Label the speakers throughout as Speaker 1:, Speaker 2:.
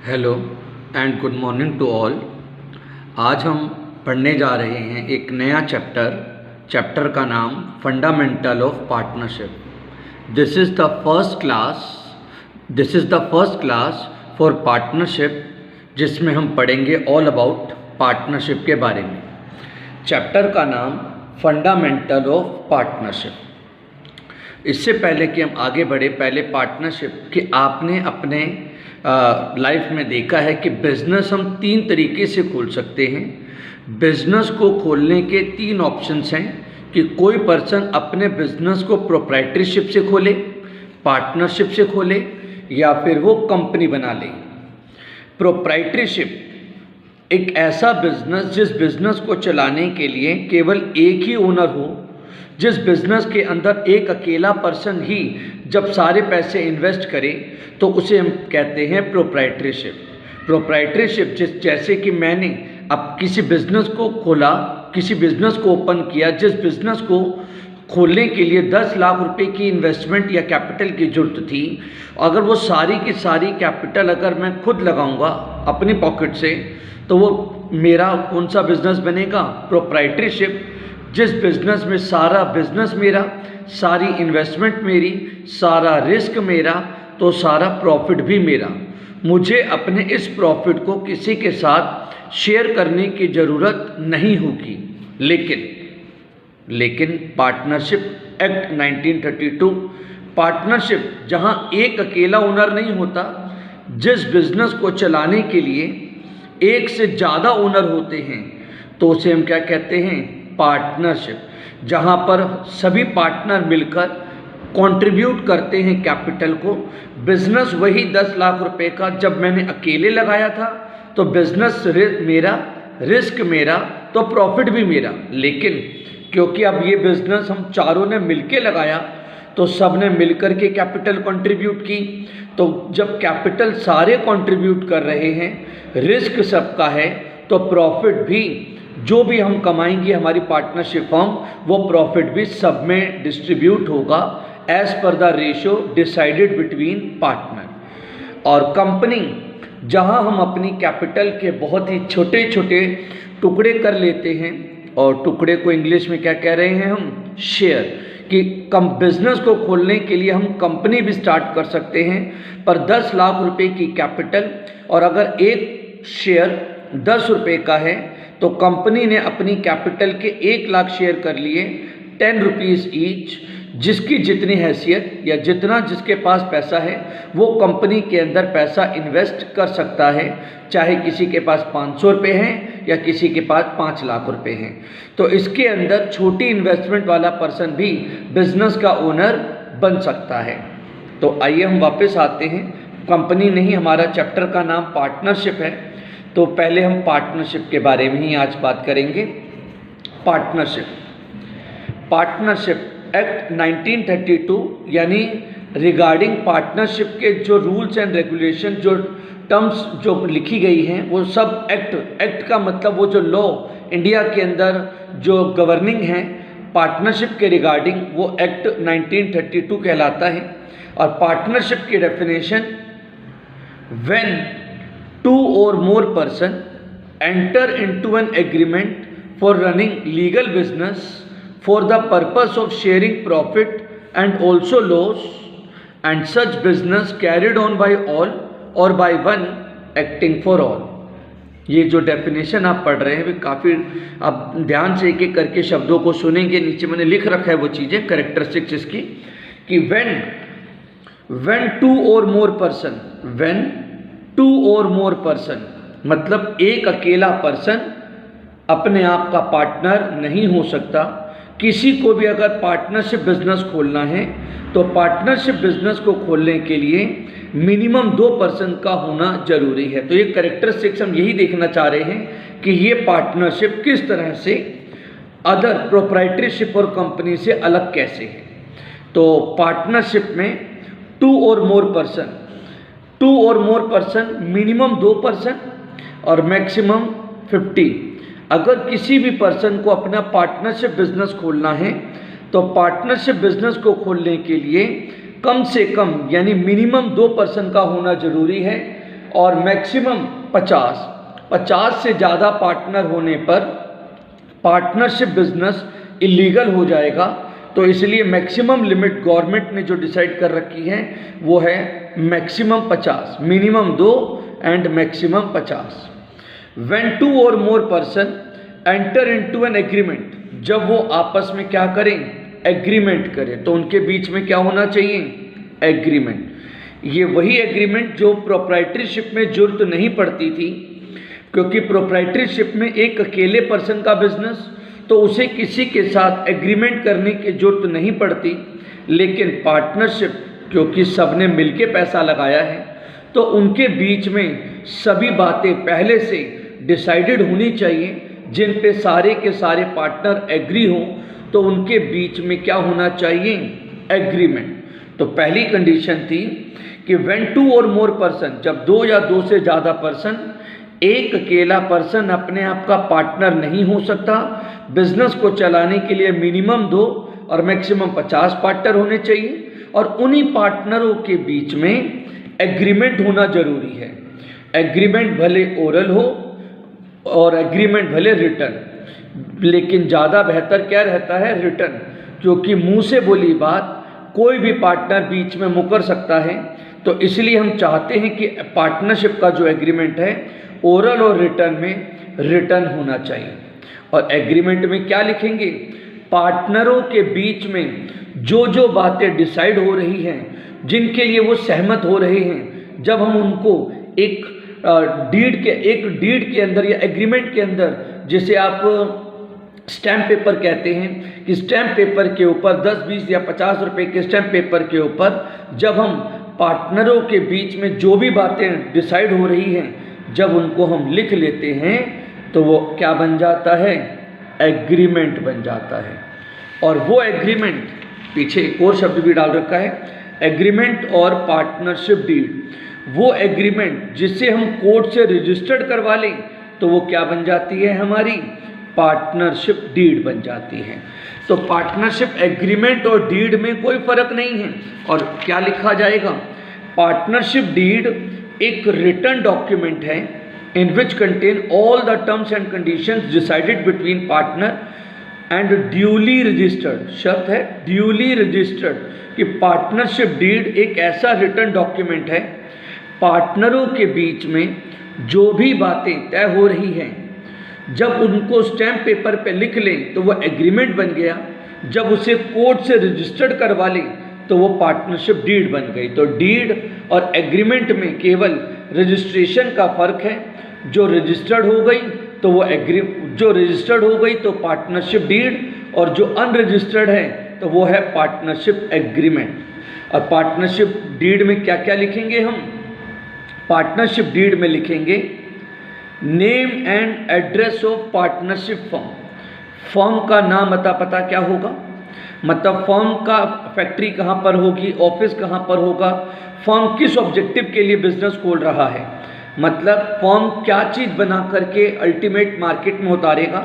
Speaker 1: Hello and good morning to all. आज हम पढ़ने जा रहे हैं एक नया चैप्टर का नाम fundamental of partnership. This is the first class for partnership, जिसमें हम पढ़ेंगे ऑल अबाउट पार्टनरशिप के बारे में। चैप्टर का नाम फंडामेंटल ऑफ पार्टनरशिप। इससे पहले कि हम आगे बढ़े, पहले पार्टनरशिप कि आपने अपने लाइफ में देखा है कि बिज़नेस हम 3 तरीके से खोल सकते हैं। बिज़नेस को खोलने के 3 ऑप्शंस हैं कि कोई पर्सन अपने बिज़नेस को प्रोप्राइटरशिप से खोले, पार्टनरशिप से खोले, या फिर वो कंपनी बना ले। प्रोप्राइटरशिप एक ऐसा बिज़नेस जिस बिज़नेस को चलाने के लिए केवल एक ही ओनर हो, जिस बिज़नेस के अंदर एक अकेला पर्सन ही जब सारे पैसे इन्वेस्ट करे, तो उसे हम कहते हैं प्रोप्राइटरशिप। प्रोप्राइटरशिप जैसे कि मैंने अब किसी बिज़नेस को खोला, किसी बिज़नेस को ओपन किया, जिस बिज़नेस को खोलने के लिए 10 लाख रुपए की इन्वेस्टमेंट या कैपिटल की ज़रूरत थी। अगर वो सारी की सारी कैपिटल अगर मैं खुद लगाऊंगा अपनी पॉकेट से, तो वो मेरा कौन सा बिज़नेस बनेगा? प्रोप्राइटरशिप। जिस बिज़नेस में सारा बिज़नेस मेरा, सारी इन्वेस्टमेंट मेरी, सारा रिस्क मेरा, तो सारा प्रॉफिट भी मेरा। मुझे अपने इस प्रॉफिट को किसी के साथ शेयर करने की ज़रूरत नहीं होगी। लेकिन पार्टनरशिप एक्ट 1932, पार्टनरशिप जहां एक अकेला ओनर नहीं होता, जिस बिज़नेस को चलाने के लिए एक से ज़्यादा ओनर होते हैं, तो उसे हम क्या कहते हैं? पार्टनरशिप। जहां पर सभी पार्टनर मिलकर कंट्रीब्यूट करते हैं कैपिटल को। बिजनेस वही 10 लाख रुपए का जब मैंने अकेले लगाया था, तो बिजनेस मेरा, रिस्क मेरा, तो प्रॉफिट भी मेरा। लेकिन क्योंकि अब ये बिजनेस हम चारों ने मिलके लगाया, तो सब ने मिलकर के कैपिटल कंट्रीब्यूट की। तो जब कैपिटल सारे कंट्रीब्यूट कर रहे हैं, रिस्क सबका है, तो प्रॉफिट भी जो भी हम कमाएंगे हमारी पार्टनरशिप फर्म, वो प्रॉफिट भी सब में डिस्ट्रीब्यूट होगा as per the ratio decided between partner. और कंपनी जहां हम अपनी कैपिटल के बहुत ही छोटे छोटे टुकड़े कर लेते हैं, और टुकड़े को इंग्लिश में क्या कह रहे हैं हम? शेयर। कि कम बिजनेस को खोलने के लिए हम कंपनी भी स्टार्ट कर सकते हैं, पर 10 लाख रुपए की कैपिटल, और अगर एक शेयर 10 रुपये का है, तो कंपनी ने अपनी कैपिटल के 1 लाख शेयर कर लिए, 10 रुपीज़ ईच। जिसकी जितनी हैसियत या जितना जिसके पास पैसा है, वो कंपनी के अंदर पैसा इन्वेस्ट कर सकता है, चाहे किसी के पास 500 रुपये हैं या किसी के पास 5 लाख रुपए हैं। तो इसके अंदर छोटी इन्वेस्टमेंट वाला पर्सन भी बिजनेस का ओनर बन सकता है। तो आइए हम वापस आते हैं। कंपनी नहीं, हमारा चैप्टर का नाम पार्टनरशिप है, तो पहले हम पार्टनरशिप के बारे में ही आज बात करेंगे। पार्टनरशिप एक्ट 1932 यानी रिगार्डिंग पार्टनरशिप के जो रूल्स एंड रेगुलेशन, जो टर्म्स जो लिखी गई हैं, वो सब एक्ट का मतलब वो जो लॉ इंडिया के अंदर जो गवर्निंग है पार्टनरशिप के रिगार्डिंग, वो एक्ट 1932 कहलाता है। और पार्टनरशिप की definition, when 2 or more person enter into an agreement for running legal business for the purpose of sharing profit and also loss, and such business carried on by all or by one acting for all। ये जो definition आप पढ़ रहे हैं, वे काफ़ी आप ध्यान से एक एक करके शब्दों को सुनेंगे। नीचे मैंने लिख रखा है वो चीज़ें, कैरेक्टरिस्टिक्स इसकी, कि when 2 or more person, when 2 or more person मतलब एक अकेला पर्सन अपने आप का पार्टनर नहीं हो सकता। किसी को भी अगर पार्टनरशिप बिजनेस खोलना है, तो पार्टनरशिप बिजनेस को खोलने के लिए मिनिमम 2 पर्सन का होना जरूरी है। तो ये कैरेक्टरिस्टिक्स हम यही देखना चाह रहे हैं कि ये पार्टनरशिप किस तरह से अदर प्रोप्राइटरशिप और कंपनी से अलग कैसे है। तो पार्टनरशिप में 2 or more person, minimum 2 person और मैक्सिमम 50। अगर किसी भी पर्सन को अपना पार्टनरशिप बिजनेस खोलना है, तो पार्टनरशिप बिजनेस को खोलने के लिए कम से कम यानी मिनिमम 2 पर्सन का होना जरूरी है। और मैक्सिमम 50 से ज़्यादा पार्टनर होने पर पार्टनरशिप बिजनेस इलीगल हो जाएगा। तो इसलिए मैक्सिमम लिमिट गवर्नमेंट ने जो डिसाइड कर रखी है वो है maximum 50, minimum 2 and maximum 50। When 2 और more person enter into an agreement, जब वो आपस में क्या करें, एग्रीमेंट करें, तो उनके बीच में क्या होना चाहिए, एग्रीमेंट। ये वही एग्रीमेंट जो प्रोप्राइटरशिप में जरूरत नहीं पड़ती थी, क्योंकि प्रोप्राइटरशिप में एक अकेले पर्सन का बिजनेस, तो उसे किसी के साथ एग्रीमेंट करने की जरूरत नहीं पड़ती। लेकिन पार्टनरशिप, क्योंकि सबने मिलके पैसा लगाया है, तो उनके बीच में सभी बातें पहले से डिसाइडेड होनी चाहिए, जिन पे सारे के सारे पार्टनर एग्री हों। तो उनके बीच में क्या होना चाहिए, एग्रीमेंट। तो पहली कंडीशन थी कि व्हेन 2 और मोर पर्सन, जब 2 या 2 से ज़्यादा पर्सन, एक अकेला पर्सन अपने आप का पार्टनर नहीं हो सकता। बिजनेस को चलाने के लिए मिनिमम 2 और मैक्सिमम 50 पार्टनर होने चाहिए, और उन्हीं पार्टनरों के बीच में एग्रीमेंट होना जरूरी है। एग्रीमेंट भले ओरल हो और एग्रीमेंट भले रिटन, लेकिन ज़्यादा बेहतर क्या रहता है, रिटन, क्योंकि मुंह से बोली बात कोई भी पार्टनर बीच में मुकर सकता है। तो इसलिए हम चाहते हैं कि पार्टनरशिप का जो एग्रीमेंट है ओरल और रिटन में रिटन होना चाहिए। और एग्रीमेंट में क्या लिखेंगे, पार्टनरों के बीच में जो जो बातें डिसाइड हो रही हैं, जिनके लिए वो सहमत हो रहे हैं, जब हम उनको एक डीड के अंदर या एग्रीमेंट के अंदर, जिसे आप स्टैम्प पेपर कहते हैं, कि स्टैम्प पेपर के ऊपर 10, 20 या 50 रुपए के स्टैम्प पेपर के ऊपर जब हम पार्टनरों के बीच में जो भी बातें डिसाइड हो रही हैं, जब उनको हम लिख लेते हैं, तो वो क्या बन जाता है, एग्रीमेंट बन जाता है। और वो एग्रीमेंट, पीछे एक और शब्द भी डाल रखा है, एग्रीमेंट और पार्टनरशिप डीड, वो एग्रीमेंट जिसे हम कोर्ट से रजिस्टर्ड करवा लें, तो वो क्या बन जाती है, हमारी पार्टनरशिप डीड बन जाती है। तो पार्टनरशिप एग्रीमेंट और डीड में कोई फर्क नहीं है। और क्या लिखा जाएगा, पार्टनरशिप डीड एक रिटन डॉक्यूमेंट है in which contain all the terms and conditions decided between partner and duly registered. शर्त है ड्यूली रजिस्टर्ड, कि पार्टनरशिप डीड एक ऐसा रिटन डॉक्यूमेंट है, पार्टनरों के बीच में जो भी बातें तय हो रही हैं, जब उनको स्टैम्प पेपर पे लिख लें तो वो एग्रीमेंट बन गया, जब उसे कोर्ट से रजिस्टर्ड करवा लें तो वो पार्टनरशिप डीड बन गई। तो डीड और एग्रीमेंट में केवल रजिस्ट्रेशन का फर्क है। जो रजिस्टर्ड हो गई तो वो जो रजिस्टर्ड हो गई तो पार्टनरशिप डीड, और जो अनरजिस्टर्ड है तो वो है पार्टनरशिप एग्रीमेंट। और पार्टनरशिप डीड में क्या क्या लिखेंगे हम, पार्टनरशिप डीड में लिखेंगे name and address of partnership firm. Firm का नाम अता पता क्या होगा, मतलब फर्म का फैक्ट्री कहाँ पर होगी, ऑफिस कहाँ पर होगा, फर्म किस ऑब्जेक्टिव के लिए बिजनेस खोल रहा है, मतलब फर्म क्या चीज़ बना करके अल्टीमेट मार्केट में उतारेगा।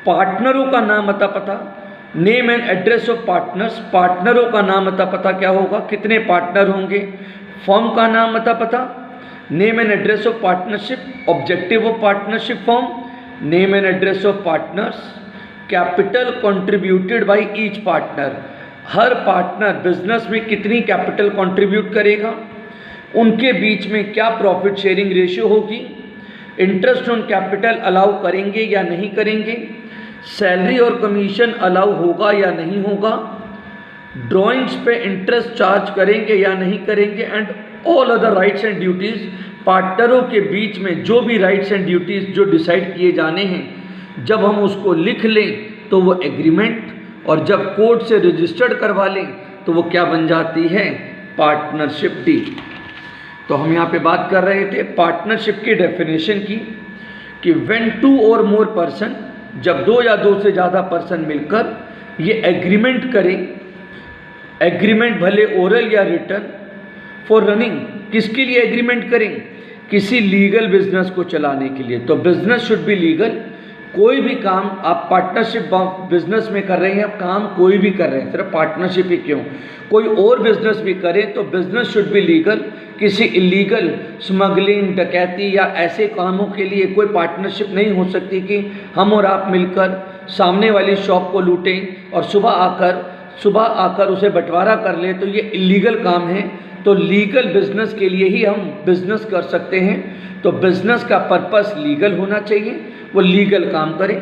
Speaker 1: पार्टनरों का नाम अता पता, name and address of partners, पार्टनरों का नाम अता पता क्या होगा, कितने पार्टनर होंगे, फर्म का नाम अता पता, name and address of partnership, objective of partnership firm, name and address of partners, capital contributed by each partner, her partner business में कितनी कैपिटल कंट्रीब्यूट करेगा, उनके बीच में क्या प्रॉफिट शेयरिंग रेशियो होगी, इंटरेस्ट ऑन कैपिटल अलाउ करेंगे या नहीं करेंगे, सैलरी और कमीशन अलाउ होगा या नहीं होगा, ड्राइंग्स पे इंटरेस्ट चार्ज करेंगे या नहीं करेंगे, and all other rights and duties. पार्टनरों के बीच में जो भी राइट्स एंड ड्यूटीज़ जो डिसाइड किए जाने हैं, जब हम उसको लिख लें तो वो एग्रीमेंट, और जब कोर्ट से रजिस्टर्ड करवा लें तो वो क्या बन जाती है, पार्टनरशिप डीड। तो हम यहाँ पे बात कर रहे थे पार्टनरशिप की डेफिनेशन की, कि व्हेन 2 और मोर पर्सन, जब 2 या 2 से ज़्यादा पर्सन मिलकर ये एग्रीमेंट करें, एग्रीमेंट भले ओरल या रिटन, फॉर रनिंग, किसके लिए एग्रीमेंट करें, किसी लीगल बिजनेस को चलाने के लिए। तो बिजनेस शुड बी लीगल। कोई भी काम आप पार्टनरशिप बिजनेस में कर रहे हैं, आप काम कोई भी कर रहे हैं, सिर्फ पार्टनरशिप ही क्यों, कोई और बिजनेस भी करें तो बिजनेस शुड बी लीगल। किसी इलीगल स्मगलिंग, डकैती या ऐसे कामों के लिए कोई पार्टनरशिप नहीं हो सकती कि हम और आप मिलकर सामने वाली शॉप को लूटें और सुबह आकर उसे बंटवारा कर ले, तो ये इलीगल काम है। तो लीगल बिजनेस के लिए ही हम बिजनेस कर सकते हैं। तो बिजनेस का पर्पस लीगल होना चाहिए, वो लीगल काम करें।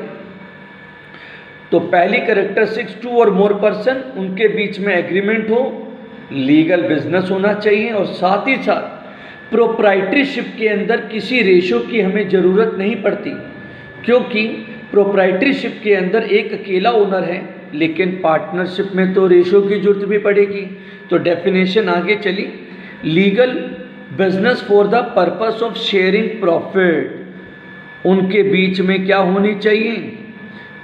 Speaker 1: तो पहली कैरेक्टरिस्टिक्स, 2 और मोर पर्सन, उनके बीच में एग्रीमेंट हो, लीगल बिजनेस होना चाहिए। और साथ ही साथ प्रोप्राइटरशिप के अंदर किसी रेशो की हमें ज़रूरत नहीं पड़ती, क्योंकि प्रोप्राइटरशिप के अंदर एक अकेला ओनर है, लेकिन पार्टनरशिप में तो रेशो की जरूरत भी पड़ेगी। तो डेफिनेशन आगे चली, legal business for the purpose of sharing profit, उनके बीच में क्या होनी चाहिए,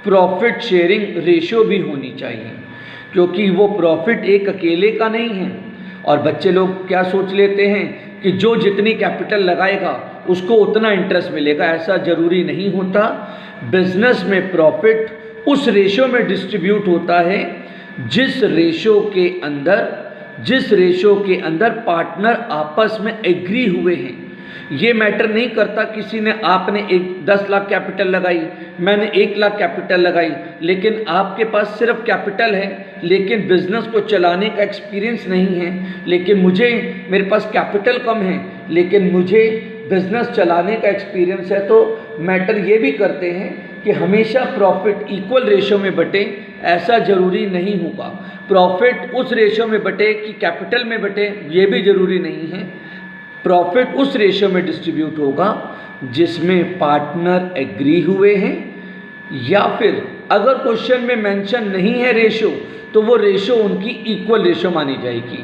Speaker 1: प्रॉफिट शेयरिंग रेशो भी होनी चाहिए, क्योंकि वो प्रॉफिट एक अकेले का नहीं है। और बच्चे लोग क्या सोच लेते हैं कि जो जितनी कैपिटल लगाएगा उसको उतना इंटरेस्ट मिलेगा, ऐसा ज़रूरी नहीं होता। बिजनेस में प्रॉफिट उस रेशो में डिस्ट्रीब्यूट होता है जिस रेशो के अंदर पार्टनर आपस में एग्री हुए हैं। ये मैटर नहीं करता किसी ने, आपने 10 लाख कैपिटल लगाई, मैंने 1 लाख कैपिटल लगाई, लेकिन आपके पास सिर्फ कैपिटल है लेकिन बिजनेस को चलाने का एक्सपीरियंस नहीं है, लेकिन मेरे पास कैपिटल कम है लेकिन मुझे बिजनेस चलाने का एक्सपीरियंस है। तो मैटर ये भी करते हैं कि हमेशा प्रॉफिट इक्वल रेशो में बटे, ऐसा ज़रूरी नहीं होगा। प्रॉफिट उस रेशो में बटे कि कैपिटल में बटे, ये भी ज़रूरी नहीं है। प्रॉफिट उस रेशो में डिस्ट्रीब्यूट होगा जिसमें पार्टनर एग्री हुए हैं, या फिर अगर क्वेश्चन में मेंशन नहीं है रेशो, तो वो रेशो उनकी इक्वल रेशो मानी जाएगी।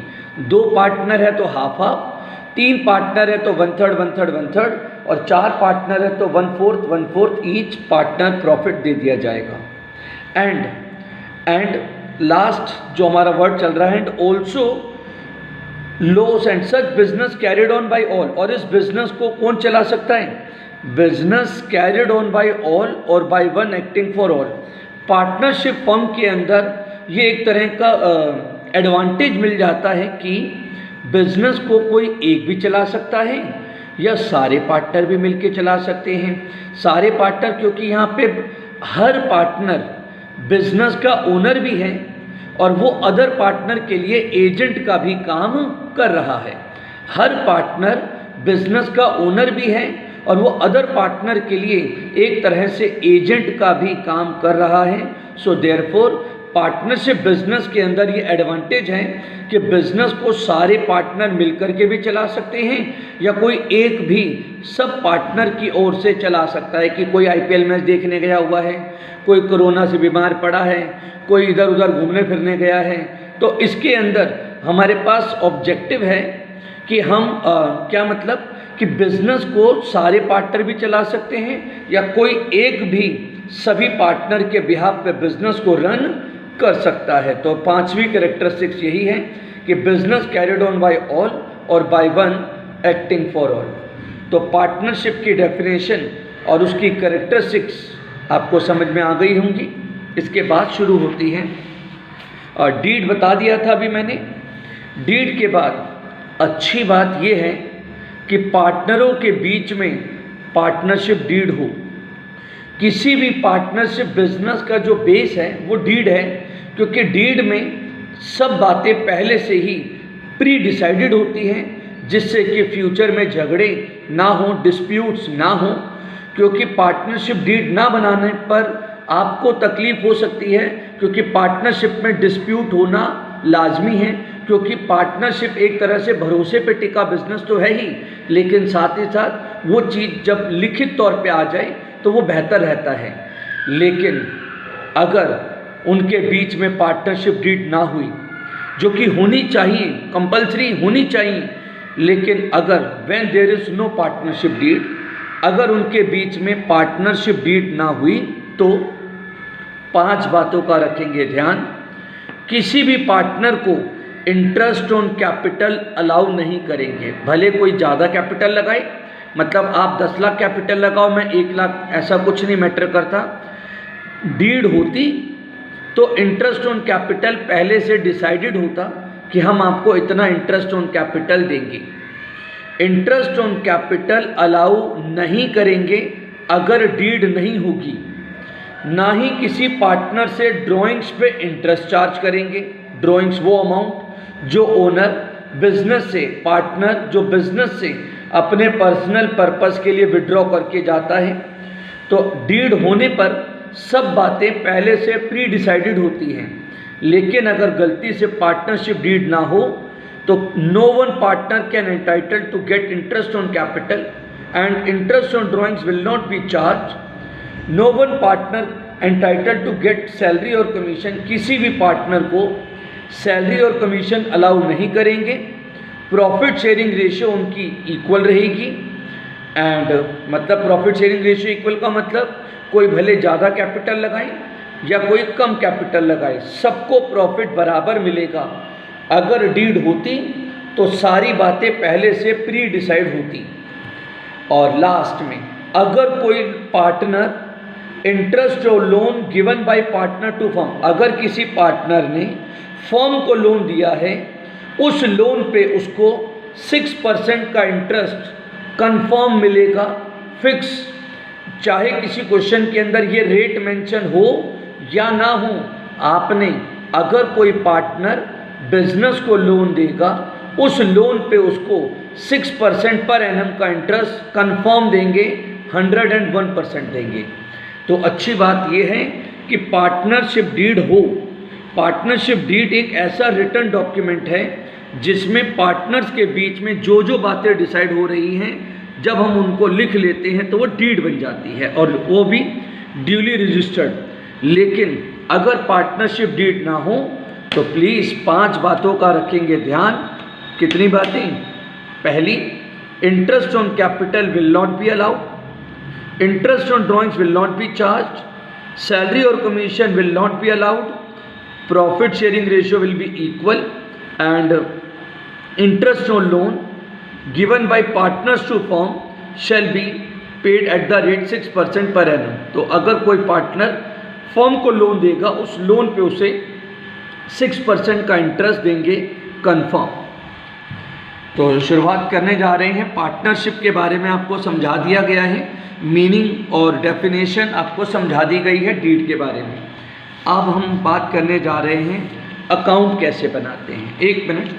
Speaker 1: 2 पार्टनर है तो हाफ हाफ, 3 पार्टनर है तो 1/3 और 4 पार्टनर है तो 1/4 ईच पार्टनर प्रॉफिट दे दिया जाएगा। एंड लास्ट जो हमारा वर्ड चल रहा है, and also loss and such business carried on by all, और इस बिजनेस को कौन चला सकता है, business carried on by all और by one acting for all. Partnership firm के अंदर ये एक तरह का एडवांटेज मिल जाता है कि बिजनेस को कोई एक भी चला सकता है या सारे पार्टनर भी मिलके चला सकते हैं। सारे पार्टनर, क्योंकि यहाँ पे हर पार्टनर बिजनेस का ओनर भी है और वो अदर पार्टनर के लिए एजेंट का भी काम कर रहा है। हर पार्टनर बिजनेस का ओनर भी है और वो अदर पार्टनर के लिए एक तरह से एजेंट का भी काम कर रहा है। सो देयरफॉर पार्टनरशिप बिजनेस के अंदर ये एडवांटेज है कि बिजनेस को सारे पार्टनर मिलकर के भी चला सकते हैं या कोई एक भी सब पार्टनर की ओर से चला सकता है कि कोई आईपीएल मैच देखने गया हुआ है, कोई कोरोना से बीमार पड़ा है, कोई इधर उधर घूमने फिरने गया है। तो इसके अंदर हमारे पास ऑब्जेक्टिव है कि हम क्या मतलब कि बिजनेस को सारे पार्टनर भी चला सकते हैं या कोई एक भी सभी पार्टनर के बिहाफ पे बिजनेस को रन कर सकता है। तो 5वीं कैरेक्टरिस्टिक्स यही है कि business carried on by all और by one acting for all. तो पार्टनरशिप की डेफिनेशन और उसकी कैरेक्टरिस्टिक्स आपको समझ में आ गई होंगी। इसके बाद शुरू होती है और डीड बता दिया था अभी मैंने। डीड के बाद अच्छी बात यह है कि पार्टनरों के बीच में पार्टनरशिप डीड हो। किसी भी पार्टनरशिप बिजनेस का जो बेस है वो डीड है, क्योंकि डीड में सब बातें पहले से ही प्री डिसाइडेड होती हैं, जिससे कि फ्यूचर में झगड़े ना हो, डिस्प्यूट्स ना हो। क्योंकि पार्टनरशिप डीड ना बनाने पर आपको तकलीफ हो सकती है, क्योंकि पार्टनरशिप में डिस्प्यूट होना लाजमी है, क्योंकि पार्टनरशिप एक तरह से भरोसे पे टिका बिजनेस तो है ही, लेकिन साथ ही साथ वो चीज़ जब लिखित तौर पे आ जाए तो वो बेहतर रहता है। लेकिन अगर उनके बीच में पार्टनरशिप डीड ना हुई, जो कि होनी चाहिए, कंपलसरी होनी चाहिए, लेकिन अगर when there is no partnership deed, अगर उनके बीच में पार्टनरशिप डीड ना हुई तो 5 बातों का रखेंगे ध्यान। किसी भी पार्टनर को इंटरेस्ट ऑन कैपिटल अलाउ नहीं करेंगे, भले कोई ज़्यादा कैपिटल लगाए, मतलब आप 10 लाख कैपिटल लगाओ, मैं 1 लाख, ऐसा कुछ नहीं मैटर करता। डीड होती तो इंटरेस्ट ऑन कैपिटल पहले से डिसाइडेड होता कि हम आपको इतना इंटरेस्ट ऑन कैपिटल देंगे। इंटरेस्ट ऑन कैपिटल अलाउ नहीं करेंगे अगर डीड नहीं होगी, ना ही किसी पार्टनर से ड्राइंग्स पे इंटरेस्ट चार्ज करेंगे। ड्राइंग्स वो अमाउंट जो ओनर बिजनेस से, पार्टनर जो बिजनेस से अपने पर्सनल पर्पस के लिए विड्रॉ करके जाता है। तो डीड होने पर सब बातें पहले से प्री डिसाइडेड होती हैं, लेकिन अगर गलती से पार्टनरशिप डीड ना हो तो no one partner can entitle to get interest on capital and interest on drawings will not be charge. No one partner entitle to get salary और कमीशन, किसी भी पार्टनर को सैलरी और कमीशन अलाउ नहीं करेंगे। प्रॉफिट शेयरिंग रेशियो उनकी equal रहेगी and मतलब प्रॉफिट शेयरिंग रेशियो इक्वल का मतलब कोई भले ज़्यादा कैपिटल लगाए या कोई कम कैपिटल लगाए, सबको प्रॉफिट बराबर मिलेगा। अगर डीड होती तो सारी बातें पहले से प्री डिसाइड होती। और लास्ट में अगर कोई पार्टनर इंटरेस्ट और loan given by partner to firm, अगर किसी पार्टनर ने फर्म को लोन दिया है, उस लोन पे उसको 6% का इंटरेस्ट कंफर्म मिलेगा, फिक्स। चाहे किसी क्वेश्चन के अंदर ये रेट मेंशन हो या ना हो, आपने अगर कोई पार्टनर बिजनेस को लोन देगा, उस लोन पे उसको 6% पर एनम का इंटरेस्ट कंफर्म देंगे, 101% देंगे। तो अच्छी बात यह है कि पार्टनरशिप डीड हो। पार्टनरशिप डीड एक ऐसा रिटन डॉक्यूमेंट है जिसमें पार्टनर्स के बीच में जो जो बातें डिसाइड हो रही हैं, जब हम उनको लिख लेते हैं तो वो डीड बन जाती है और वो भी ड्यूली रजिस्टर्ड। लेकिन अगर पार्टनरशिप डीड ना हो तो प्लीज़ 5 बातों का रखेंगे ध्यान। कितनी बातें? पहली, interest on capital will not be allowed, interest on drawings will not be charge, salary और commission will not be allowed, profit sharing ratio will be equal and interest on loan given by partners to firm shall be paid at the rate 6% per annum. तो अगर कोई partner firm को loan देगा, उस loan पे उसे 6% का interest देंगे कंफर्म। तो शुरुआत करने जा रहे हैं। पार्टनरशिप के बारे में आपको समझा दिया गया है, मीनिंग और डेफिनेशन आपको समझा दी गई है डीड के बारे में। अब हम बात करने जा रहे हैं अकाउंट कैसे बनाते हैं। 1 मिनट,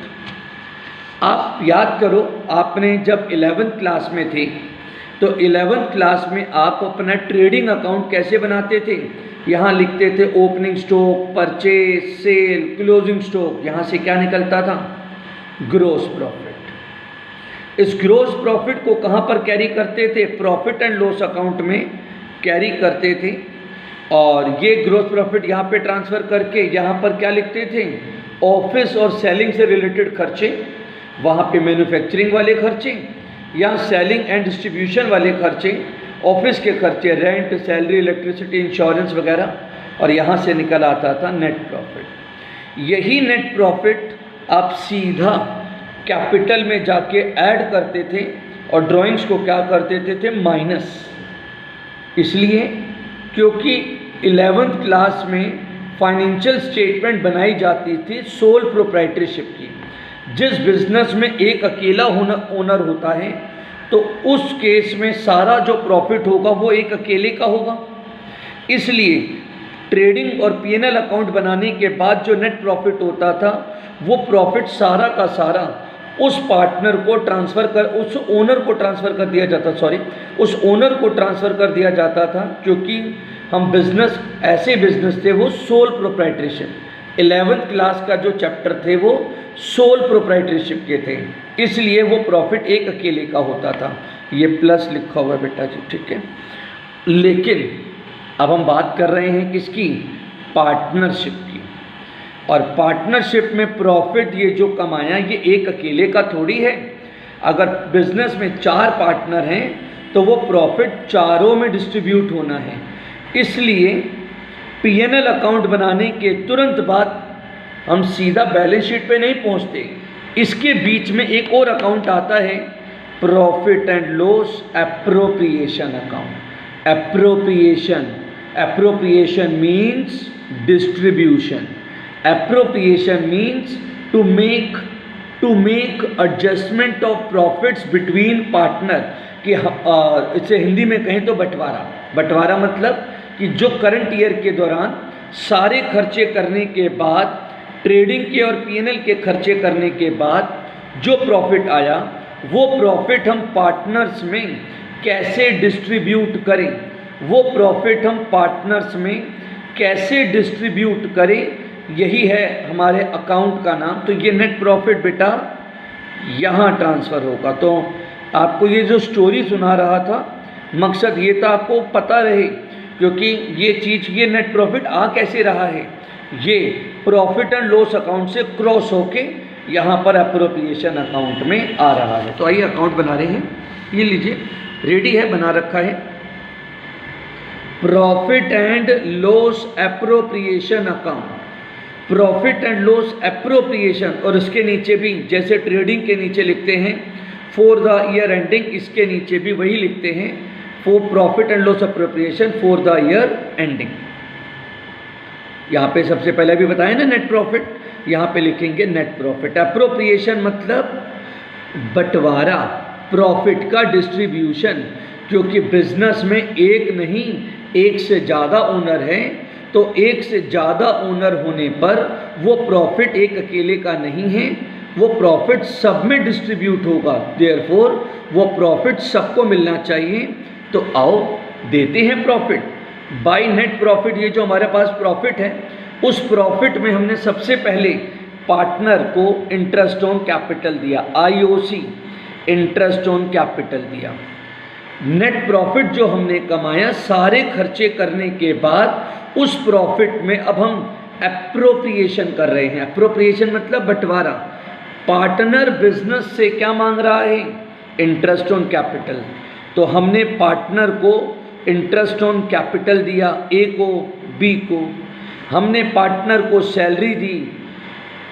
Speaker 1: आप याद करो, आपने जब 11th क्लास में थे तो 11th क्लास में आप अपना ट्रेडिंग अकाउंट कैसे बनाते थे? यहाँ लिखते थे opening stock, purchase, sale, closing stock. यहाँ से क्या निकलता था? Gross profit. इस ग्रॉस प्रॉफिट को कहाँ पर कैरी करते थे? प्रॉफिट एंड लॉस अकाउंट में कैरी करते थे। और ये ग्रॉस प्रॉफिट यहाँ पे ट्रांसफ़र करके यहाँ पर क्या लिखते थे? ऑफिस और सेलिंग से रिलेटेड खर्चे, वहाँ पे मैन्युफैक्चरिंग वाले खर्चे या सेलिंग एंड डिस्ट्रीब्यूशन वाले खर्चे, ऑफिस के खर्चे, रेंट, सैलरी, इलेक्ट्रिसिटी, इंश्योरेंस वगैरह, और यहाँ से निकल आता था नेट प्रॉफिट। यही नेट प्रॉफिट आप सीधा कैपिटल में जाके ऐड करते थे और ड्राइंग्स को क्या कर देते थे? माइनस। इसलिए क्योंकि 11th क्लास में फाइनेंशियल स्टेटमेंट बनाई जाती थी सोल प्रोप्राइटरशिप की। जिस बिजनेस में एक अकेला ओनर होता है तो उस केस में सारा जो प्रॉफिट होगा वो एक अकेले का होगा। इसलिए ट्रेडिंग और पीएनएल अकाउंट बनाने के बाद जो नेट प्रॉफिट होता था, वो प्रॉफिट सारा का सारा उस पार्टनर को ट्रांसफ़र कर, उस ओनर को ट्रांसफ़र कर दिया जाता, उस ओनर को ट्रांसफ़र कर दिया जाता था। क्योंकि हम बिजनेस, ऐसे बिजनेस थे वो सोल प्रोप्राइटरशिप। 11th क्लास का जो चैप्टर थे वो सोल प्रोप्राइटरशिप के थे, इसलिए वो प्रॉफिट एक अकेले का होता था। ये प्लस लिखा हुआ है बेटा जी, ठीक है। लेकिन अब हम बात कर रहे हैं किसकी? पार्टनरशिप की। और पार्टनरशिप में प्रॉफिट ये जो कमाया ये एक अकेले का थोड़ी है। अगर बिजनेस में 4 पार्टनर हैं तो वो प्रॉफिट चारों में डिस्ट्रीब्यूट होना है। इसलिए पीएनएल अकाउंट बनाने के तुरंत बाद हम सीधा बैलेंस शीट पे नहीं पहुंचते। इसके बीच में एक और अकाउंट आता है, profit and loss appropriation account. Appropriation means distribution. Appropriation means to make to make adjustment of profits between partner, कि इसे हिंदी में कहें तो बंटवारा। बंटवारा मतलब कि जो करंट ईयर के दौरान सारे खर्चे करने के बाद, ट्रेडिंग के और पीएनएल के खर्चे करने के बाद जो प्रॉफिट आया, वो प्रॉफिट हम पार्टनर्स में कैसे डिस्ट्रीब्यूट करें, वो प्रॉफिट हम पार्टनर्स में कैसे डिस्ट्रीब्यूट करें, यही है हमारे अकाउंट का नाम। तो ये नेट प्रॉफिट बेटा यहाँ ट्रांसफ़र होगा। तो आपको ये जो स्टोरी सुना रहा था, मकसद ये था आपको पता रहे, क्योंकि ये चीज़, ये नेट प्रॉफिट आ कैसे रहा है, ये प्रॉफिट एंड लॉस अकाउंट से क्रॉस होके यहाँ पर एप्रोप्रिएशन अकाउंट में आ रहा है। तो आइए अकाउंट बना रहे हैं, ये लीजिए रेडी है, बना रखा है, profit and loss appropriation account, profit and loss appropriation. और इसके नीचे भी जैसे ट्रेडिंग के नीचे लिखते हैं फॉर द ईयर एंडिंग, इसके नीचे भी वही लिखते हैं, for profit and loss appropriation for the year ending. यहाँ पे सबसे पहले भी बताया ना नेट प्रॉफिट, यहाँ पे लिखेंगे नेट प्रॉफिट। एप्रोप्रिएशन मतलब बंटवारा, प्रॉफिट का डिस्ट्रीब्यूशन, क्योंकि बिजनेस में एक नहीं एक से ज़्यादा ओनर हैं, तो एक से ज़्यादा ओनर होने पर वो प्रॉफिट एक अकेले का नहीं है, वो प्रॉफिट सब में डिस्ट्रीब्यूट होगा, देयरफॉर वो प्रॉफिट सबको मिलना चाहिए। तो आओ देते हैं प्रॉफिट बाय नेट प्रॉफिट। ये जो हमारे पास प्रॉफिट है, उस प्रॉफिट में हमने सबसे पहले पार्टनर को इंटरेस्ट ऑन कैपिटल दिया, आईओसी, इंटरेस्ट ऑन कैपिटल दिया। नेट प्रॉफिट जो हमने कमाया सारे खर्चे करने के बाद, उस प्रॉफिट में अब हम एप्रोप्रिएशन कर रहे हैं। एप्रोप्रिएशन मतलब बंटवारा। पार्टनर बिजनेस से क्या मांग रहा है, इंटरेस्ट ऑन कैपिटल। तो हमने पार्टनर को इंटरेस्ट ऑन कैपिटल दिया, ए को बी को, हमने पार्टनर को सैलरी दी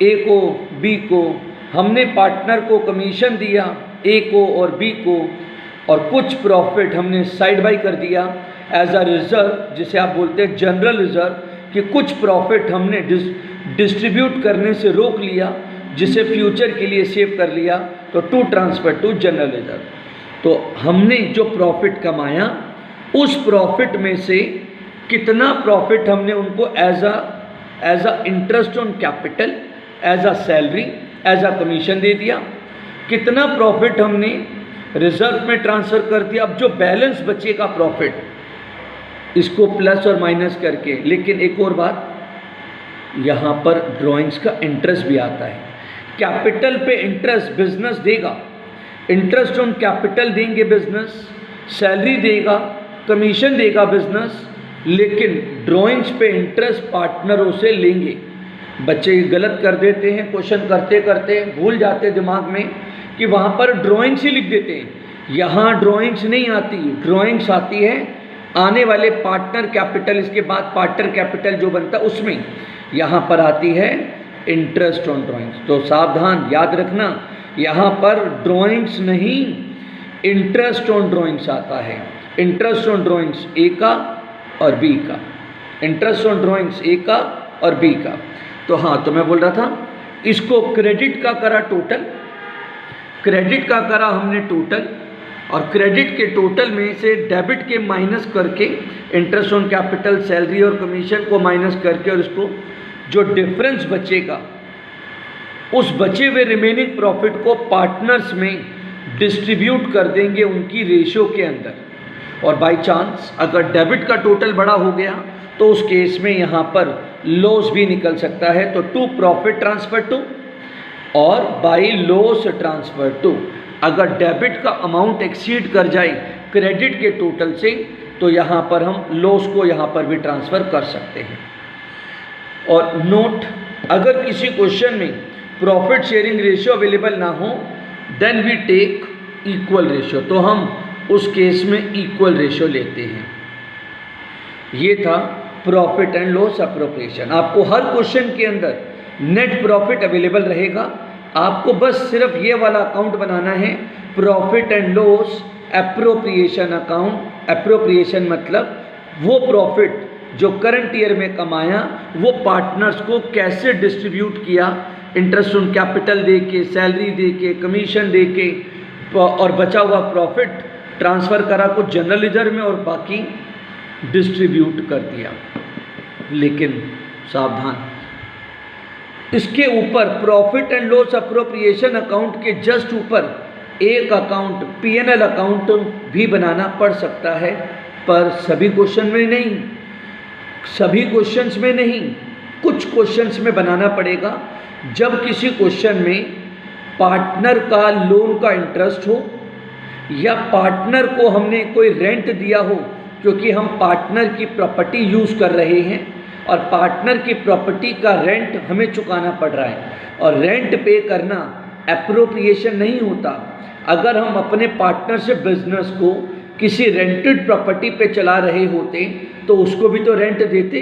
Speaker 1: ए को बी को, हमने पार्टनर को कमीशन दिया ए को और बी को, और कुछ प्रॉफिट हमने साइड बाय कर दिया एज अ रिजर्व, जिसे आप बोलते हैं जनरल रिजर्व, कि कुछ प्रॉफिट हमने डिस्ट्रीब्यूट करने से रोक लिया, जिसे फ्यूचर के लिए सेव कर लिया, तो to transfer to general reserve. तो हमने जो प्रॉफिट कमाया, उस प्रॉफिट में से कितना प्रॉफिट हमने उनको as a interest on capital, as a salary, as a commission दे दिया, कितना प्रॉफिट हमने रिजर्व में ट्रांसफ़र कर दिया। अब जो बैलेंस बचेगा प्रॉफिट, इसको प्लस और माइनस करके, लेकिन एक और बात, यहाँ पर ड्राइंग्स का इंटरेस्ट भी आता है। कैपिटल पे इंटरेस्ट बिजनेस देगा, इंटरेस्ट ऑन कैपिटल देंगे बिजनेस, सैलरी देगा, कमीशन देगा बिजनेस, लेकिन ड्राइंग्स पे इंटरेस्ट पार्टनरों से लेंगे। बच्चे गलत कर देते हैं, क्वेश्चन करते करते भूल जाते दिमाग में कि वहाँ पर ड्राइंग्स ही लिख देते हैं। यहाँ ड्राइंग्स नहीं आती, ड्राइंग्स आती है आने वाले पार्टनर कैपिटल, इसके बाद पार्टनर कैपिटल जो बनता है उसमें, यहाँ पर आती है इंटरेस्ट ऑन ड्राइंग्स। तो सावधान, याद रखना, यहाँ पर ड्राइंग्स नहीं इंटरेस्ट ऑन ड्राइंग्स आता है। इंटरेस्ट ऑन ड्राइंग्स ए का और बी का, इंटरेस्ट ऑन ड्राइंग्स ए का और बी का। तो हाँ, तो मैं बोल रहा था, इसको क्रेडिट का करा टोटल, क्रेडिट का करा हमने टोटल, और क्रेडिट के टोटल में से डेबिट के माइनस करके, इंटरेस्ट ऑन कैपिटल, सैलरी और कमीशन को माइनस करके, और इसको जो डिफरेंस बचेगा, उस बचे हुए रिमेनिंग प्रॉफिट को पार्टनर्स में डिस्ट्रीब्यूट कर देंगे उनकी रेशो के अंदर। और बाय चांस अगर डेबिट का टोटल बड़ा हो गया, तो उस केस में यहाँ पर लॉस भी निकल सकता है। तो टू प्रॉफिट ट्रांसफर टू और बाय लॉस ट्रांसफर टू। अगर डेबिट का अमाउंट एक्सीड कर जाए क्रेडिट के टोटल से, तो यहाँ पर हम लॉस को यहाँ पर भी ट्रांसफ़र कर सकते हैं। और नोट, अगर किसी क्वेश्चन में प्रॉफिट शेयरिंग रेशियो अवेलेबल ना हो, then we take equal ratio, तो हम उस केस में इक्वल रेशियो लेते हैं। ये था प्रॉफिट एंड लॉस एप्रोप्रिएशन। आपको हर क्वेश्चन के अंदर नेट प्रॉफिट अवेलेबल रहेगा, आपको बस सिर्फ ये वाला अकाउंट बनाना है, profit and loss appropriation account. Appropriation मतलब वो प्रॉफिट जो करंट ईयर में कमाया, वो पार्टनर्स को कैसे डिस्ट्रीब्यूट किया, इंटरेस्ट ऑन कैपिटल दे के, सैलरी दे के, कमीशन दे के और बचा हुआ प्रॉफिट ट्रांसफ़र करा कुछ जनरल रिजर्व में और बाकी डिस्ट्रीब्यूट कर दिया। लेकिन सावधान, इसके ऊपर profit and loss appropriation account के जस्ट ऊपर एक अकाउंट P&L अकाउंट भी बनाना पड़ सकता है, पर सभी क्वेश्चन में नहीं, सभी क्वेश्चंस में नहीं, कुछ क्वेश्चंस में बनाना पड़ेगा। जब किसी क्वेश्चन में पार्टनर का लोन का इंटरेस्ट हो या पार्टनर को हमने कोई रेंट दिया हो, क्योंकि हम पार्टनर की प्रॉपर्टी यूज़ कर रहे हैं और पार्टनर की प्रॉपर्टी का रेंट हमें चुकाना पड़ रहा है, और रेंट पे करना एप्रोप्रिएशन नहीं होता। अगर हम अपने पार्टनरशिप बिजनेस को किसी रेंटेड प्रॉपर्टी पे चला रहे होते तो उसको भी तो रेंट देते,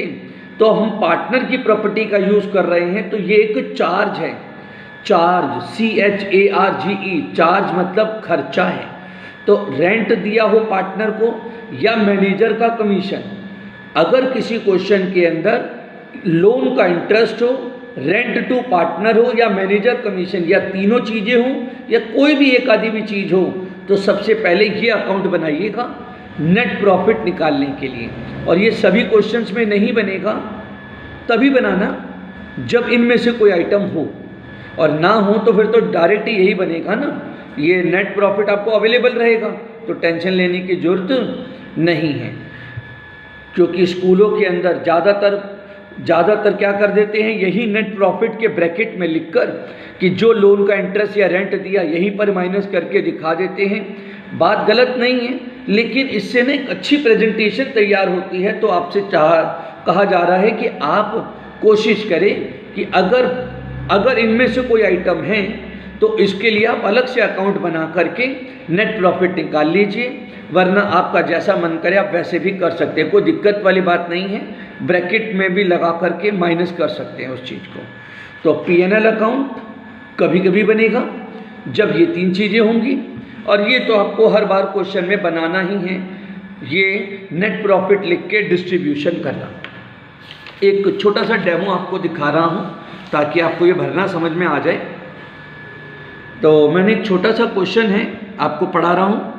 Speaker 1: तो हम पार्टनर की प्रॉपर्टी का यूज़ कर रहे हैं, तो ये एक चार्ज है। चार्ज, CHARGE, चार्ज मतलब खर्चा है। तो रेंट दिया हो पार्टनर को या मैनेजर का कमीशन, अगर किसी क्वेश्चन के अंदर लोन का इंटरेस्ट हो, रेंट टू पार्टनर हो या मैनेजर कमीशन या तीनों चीज़ें हों या कोई भी एक आधी भी चीज़ हो, तो सबसे पहले ये अकाउंट बनाइएगा नेट प्रॉफिट निकालने के लिए। और ये सभी क्वेश्चंस में नहीं बनेगा, तभी बनाना जब इनमें से कोई आइटम हो, और ना हो तो फिर तो डायरेक्ट यही बनेगा ना, ये नेट प्रॉफिट आपको अवेलेबल रहेगा, तो टेंशन लेने की ज़रूरत नहीं है। क्योंकि स्कूलों के अंदर ज़्यादातर क्या कर देते हैं, यही नेट प्रॉफिट के ब्रैकेट में लिखकर कि जो लोन का इंटरेस्ट या रेंट दिया यहीं पर माइनस करके दिखा देते हैं। बात गलत नहीं है, लेकिन इससे ना एक अच्छी प्रेजेंटेशन तैयार होती है। तो आपसे कहा जा रहा है कि आप कोशिश करें कि अगर इनमें से कोई आइटम है तो इसके लिए आप अलग से अकाउंट बना करके नेट प्रॉफिट निकाल लीजिए, वरना आपका जैसा मन करे आप वैसे भी कर सकते हैं, कोई दिक्कत वाली बात नहीं है। ब्रैकेट में भी लगा करके माइनस कर सकते हैं उस चीज़ को। तो P&L अकाउंट कभी कभी बनेगा जब ये तीन चीज़ें होंगी, और ये तो आपको हर बार क्वेश्चन में बनाना ही है, ये नेट प्रॉफिट लिख के डिस्ट्रीब्यूशन करना। एक छोटा सा डेमो आपको दिखा रहा हूँ ताकि आपको ये भरना समझ में आ जाए। तो मैंने एक छोटा सा क्वेश्चन है आपको पढ़ा रहा हूँ।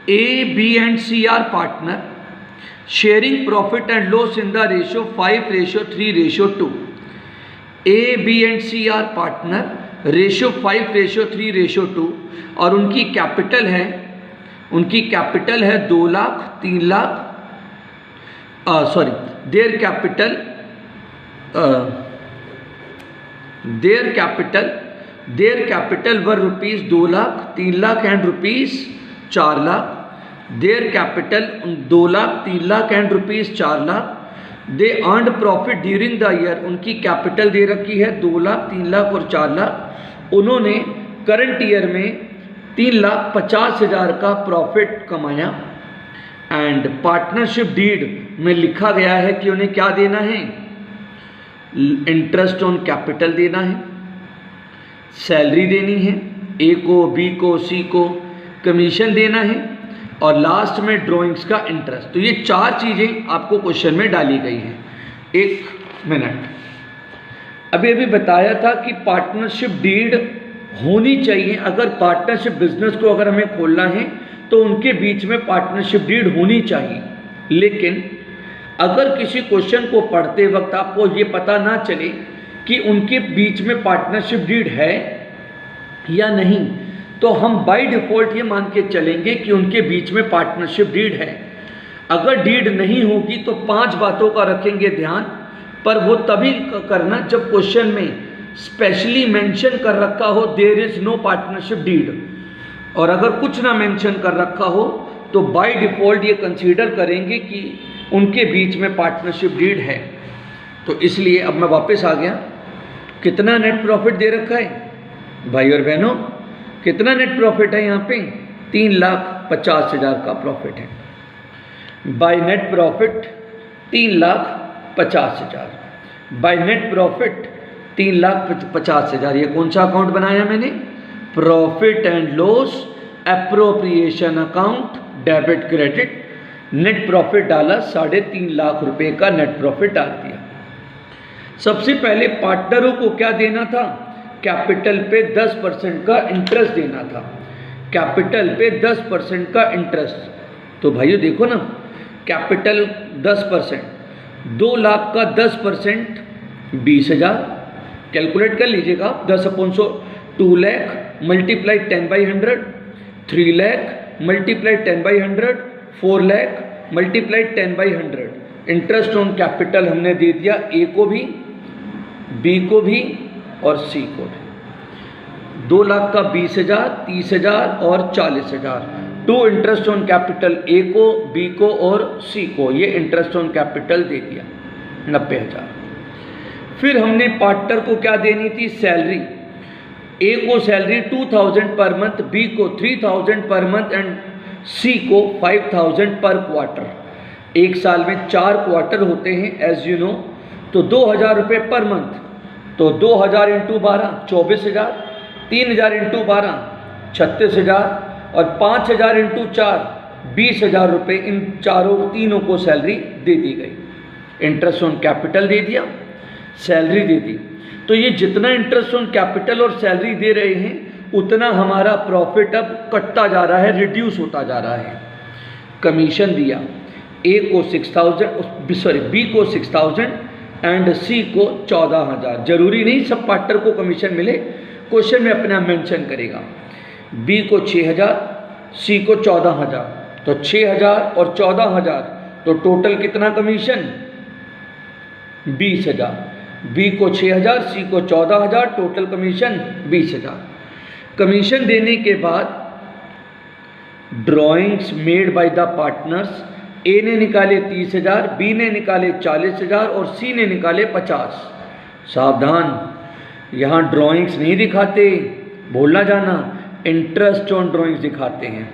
Speaker 1: A, B and C are partner sharing profit and loss in the ratio 5:3:2। A, B and C are partner, ratio 5:3:2, और उनकी कैपिटल है 2 lakh 3 lakh, their capital were rupees 2 lakh 3 lakh and rupees 4 lakh. Their capital 2 lakh 3 lakh and rupees 4 lakh. They earned profit during the year, उनकी capital दे रखी है 2 लाख 3 लाख और 4 लाख। उन्होंने current year में 3,50,000 का प्रॉफिट कमाया। एंड पार्टनरशिप डीड में लिखा गया है कि उन्हें क्या देना है, इंटरेस्ट ऑन कैपिटल देना है, सैलरी देनी है, ए को, बी को, सी को कमीशन देना है, और लास्ट में ड्राइंग्स का इंटरेस्ट। तो ये 4 चीज़ें आपको क्वेश्चन में डाली गई हैं। 1 मिनट, अभी बताया था कि पार्टनरशिप डीड होनी चाहिए। अगर पार्टनरशिप बिजनेस को अगर हमें खोलना है तो उनके बीच में पार्टनरशिप डीड होनी चाहिए। लेकिन अगर किसी क्वेश्चन को पढ़ते वक्त आपको ये पता ना चले कि उनके बीच में पार्टनरशिप डीड है या नहीं, तो हम बाय डिफ़ॉल्ट ये मान के चलेंगे कि उनके बीच में पार्टनरशिप डीड है। अगर डीड नहीं होगी तो 5 बातों का रखेंगे ध्यान, पर वो तभी करना जब क्वेश्चन में स्पेशली मेंशन कर रखा हो there is no partnership deed, और अगर कुछ ना मेंशन कर रखा हो तो बाय डिफ़ॉल्ट ये कंसीडर करेंगे कि उनके बीच में पार्टनरशिप डीड है। तो इसलिए अब मैं वापस आ गया। कितना नेट प्रॉफिट दे रखा है भाई और बहनों, कितना नेट प्रॉफिट है यहाँ पे, 3,50,000 का प्रॉफिट है। By net profit 3,50,000, by net profit 3,50,000। ये कौन सा अकाउंट बनाया मैंने, profit and loss appropriation account, debit credit. Net profit डाला 3.5 लाख रुपए का नेट प्रॉफिट डाल दिया। सबसे पहले पार्टनरों को क्या देना था? कैपिटल पे 10% का इंटरेस्ट देना था, कैपिटल पे 10% का इंटरेस्ट। तो भाइयों देखो ना, कैपिटल 10%, 2 लाख का 10% 20,000, कैलकुलेट कर लीजिएगा। 10/100 2 lakh multiply 10/100, 3 lakh multiply 10/100, 4 lakh multiply 10/100। Interest on capital हमने दे दिया ए को भी, बी को भी और सी को भी। 2 लाख का 20,000, 30,000 और 40,000। 2 इंटरेस्ट ऑन कैपिटल ए को, बी को और सी को, ये इंटरेस्ट ऑन कैपिटल दे दिया 90,000। फिर हमने पार्टनर को क्या देनी थी? सैलरी। ए को सैलरी 2,000 पर मंथ, बी को 3,000 पर मंथ एंड सी को 5,000 पर क्वार्टर। एक साल में 4 क्वार्टर होते हैं एज यू नो। तो 2,000 रुपये पर मंथ, तो 2,000 इंटू 12 24,000, 3,000 इंटू 12 36,000 और 5,000 इंटू 4 20,000 रुपये। इन तीनों को सैलरी दे दी गई। इंटरेस्ट ऑन कैपिटल दे दिया, सैलरी दे दी। तो ये जितना इंटरेस्ट ऑन कैपिटल और सैलरी दे रहे हैं उतना हमारा प्रॉफिट अब कटता जा रहा है, रिड्यूस होता जा रहा है। कमीशन दिया ए को 6,000, बी को 6,000 एंड सी को 14,000। जरूरी नहीं सब पार्टनर को कमीशन मिले, क्वेश्चन में अपना मेंशन करेगा। बी को 6,000, सी को 14,000, तो 6,000 और 14,000 तो टोटल कितना कमीशन? 20,000। बी को 6,000, सी को 14,000, टोटल कमीशन 20,000। कमीशन देने के बाद drawings made by the partners, A ने निकाले 30,000, बी ने निकाले 40,000 और सी ने निकाले 50। सावधान, यहाँ ड्राइंग्स नहीं दिखाते, भूलना जाना, इंटरेस्ट ऑन ड्राइंग्स दिखाते हैं।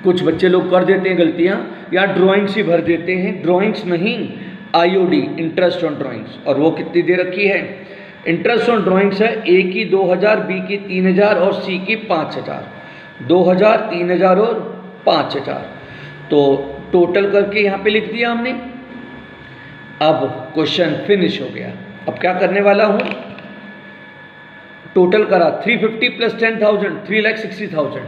Speaker 1: कुछ बच्चे लोग कर देते हैं गलतियाँ, या ड्राइंग्स ही भर देते हैं, ड्राइंग्स नहीं, आईओडी इंटरेस्ट ऑन ड्राइंग्स। और वो कितनी दे रखी है? इंटरेस्ट ऑन ड्राइंग्स है ए की 2,000, बी की 3,000 और सी की 5,000। 2,000, 3,000 और 5,000, तो टोटल करके यहाँ पे लिख दिया हमने। अब क्वेश्चन फिनिश हो गया। अब क्या करने वाला हूँ? टोटल करा 350 प्लस 10,000 3,60,000,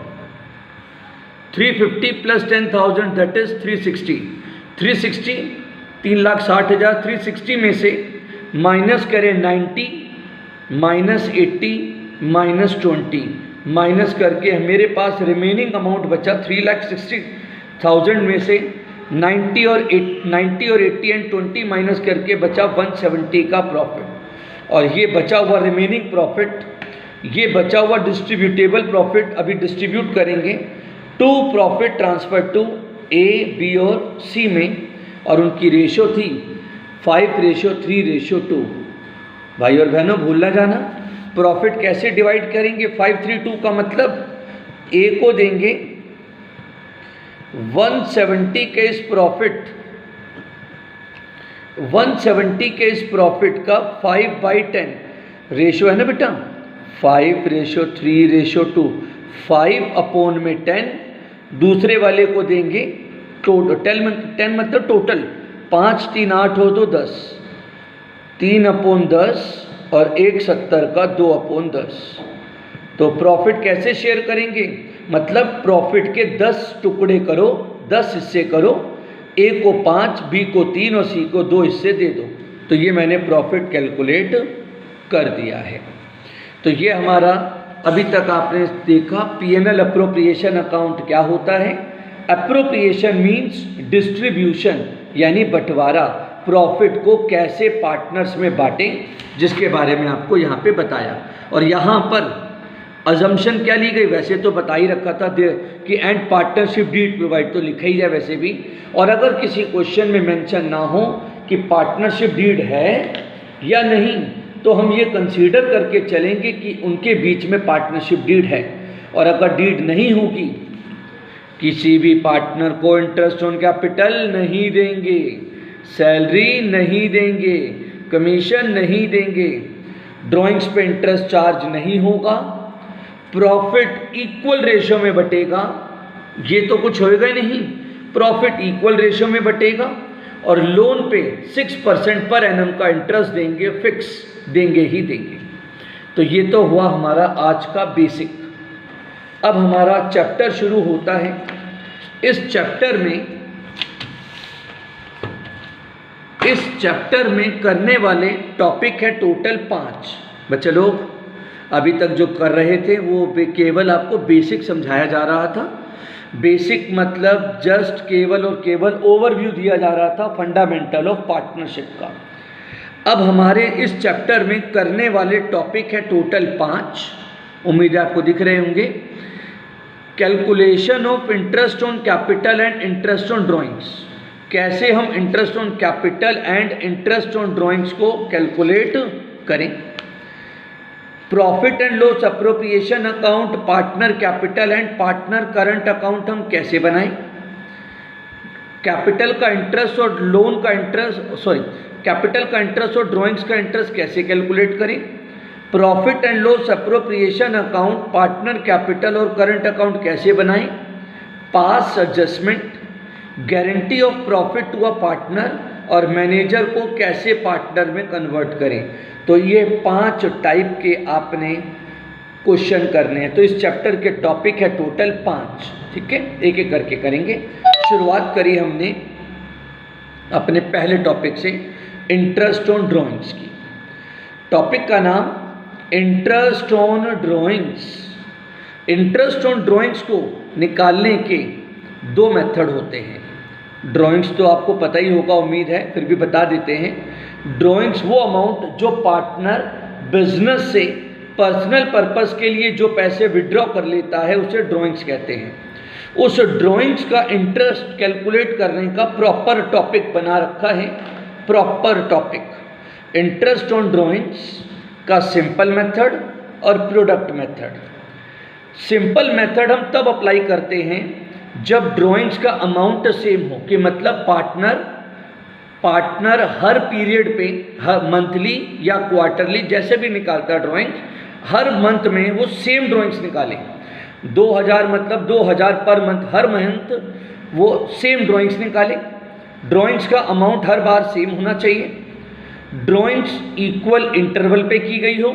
Speaker 1: 350 प्लस 10,000 दैट इज 360। 360 3,60,000, 360 में से माइनस करें 90, माइनस 80, माइनस 20, माइनस करके मेरे पास रिमेनिंग अमाउंट बचा 3,60,000 में से 90 और 80 एंड 20 माइनस करके बचा 170 का प्रॉफिट। और ये बचा हुआ रिमेनिंग प्रॉफिट, ये बचा हुआ डिस्ट्रीब्यूटेबल प्रॉफिट अभी डिस्ट्रीब्यूट करेंगे to profit transfer to A, B और सी में। और उनकी रेशो थी 5:3:2। भाई और बहनों भूलना जाना, प्रॉफिट कैसे डिवाइड करेंगे? 5:3:2 का मतलब ए को देंगे 170 के इस प्रॉफिट, 170 के इस प्रॉफिट का 5/10 रेशो है ना बेटा, 5:3:2, 5 में 10। दूसरे वाले को देंगे टोटल, 10 मतलब टोटल, 5 3 8 हो तो 10, 3/10 और 1/70 का 2/10। तो प्रॉफिट कैसे शेयर करेंगे? मतलब प्रॉफिट के 10 टुकड़े करो, 10 हिस्से करो, ए को 5, बी को 3 और सी को 2 हिस्से दे दो। तो ये मैंने प्रॉफिट कैलकुलेट कर दिया है। तो ये हमारा अभी तक आपने देखा P&L अप्रोप्रिएशन अकाउंट क्या होता है। अप्रोप्रिएशन मीन्स डिस्ट्रीब्यूशन, यानी बंटवारा, प्रॉफिट को कैसे पार्टनर्स में बांटें, जिसके बारे में आपको यहाँ पे बताया। और यहाँ पर अजम्पशन क्या ली गई? वैसे तो बता ही रखा था कि एंड पार्टनरशिप डीड प्रोवाइड, तो लिखा ही है वैसे भी। और अगर किसी क्वेश्चन में मेंशन ना हो कि पार्टनरशिप डीड है या नहीं, तो हम ये कंसीडर करके चलेंगे कि उनके बीच में पार्टनरशिप डीड है। और अगर डीड नहीं होगी, किसी भी पार्टनर को इंटरेस्ट ऑन कैपिटल नहीं देंगे, सैलरी नहीं देंगे, कमीशन नहीं देंगे, ड्राइंग्स पे इंटरेस्ट चार्ज नहीं होगा, प्रॉफिट इक्वल रेशियो में बटेगा। ये तो कुछ होएगा ही नहीं, प्रॉफिट इक्वल रेशियो में बटेगा और लोन पे 6% पर एनम का इंटरेस्ट देंगे, फिक्स देंगे ही देंगे। तो ये तो हुआ हमारा आज का बेसिक। अब हमारा चैप्टर शुरू होता है। इस चैप्टर में करने वाले टॉपिक है टोटल 5। बच्चे लोग अभी तक जो कर रहे थे वो केवल आपको बेसिक समझाया जा रहा था। बेसिक मतलब जस्ट केवल और केवल ओवरव्यू दिया जा रहा था फंडामेंटल ऑफ पार्टनरशिप का। अब हमारे इस चैप्टर में करने वाले टॉपिक है टोटल 5। उम्मीद है आपको दिख रहे होंगे। Calculation of interest on capital and interest on drawings, कैसे हम interest on capital and interest on drawings को कैलकुलेट करें। Profit and loss appropriation account, partner capital and partner current account हम कैसे बनाएं। कैपिटल का इंटरेस्ट और लोन का इंटरेस्ट, कैपिटल का इंटरेस्ट और ड्राइंग्स का इंटरेस्ट कैसे कैलकुलेट करें। Profit and loss appropriation account, partner capital और करंट अकाउंट कैसे बनाएं। पास adjustment, guarantee of profit to a partner और मैनेजर को कैसे पार्टनर में कन्वर्ट करें। तो ये 5 टाइप के आपने क्वेश्चन करने हैं। तो इस चैप्टर के टॉपिक है टोटल 5। ठीक है, एक एक करके करेंगे। शुरुआत करी हमने अपने पहले टॉपिक से, इंटरेस्ट ऑन ड्राइंग्स की। टॉपिक का नाम interest on drawings. Interest on drawings को निकालने के 2 मेथड होते हैं। ड्राइंग्स तो आपको पता ही होगा, उम्मीद है, फिर भी बता देते हैं। ड्राइंग्स वो अमाउंट जो पार्टनर बिजनेस से पर्सनल पर्पस के लिए जो पैसे विड्रॉ कर लेता है उसे ड्राइंग्स कहते हैं। उस ड्राइंग्स का इंटरेस्ट कैलकुलेट करने का प्रॉपर टॉपिक बना रखा है। Proper topic interest on drawings का सिंपल मेथड और प्रोडक्ट मेथड। सिंपल मेथड हम तब अप्लाई करते हैं जब ड्राइंग्स का अमाउंट सेम हो, कि मतलब पार्टनर हर पीरियड पे, हर मंथली या क्वार्टरली जैसे भी निकालता है ड्राइंग्स, हर मंथ में वो सेम ड्राइंग्स निकाले। 2000 मतलब 2000 पर मंथ, हर मंथ वो सेम ड्राइंग्स निकाले। ड्राइंग्स का अमाउंट हर बार सेम होना चाहिए। ड्राइंग्स इक्वल इंटरवल पे की गई हो।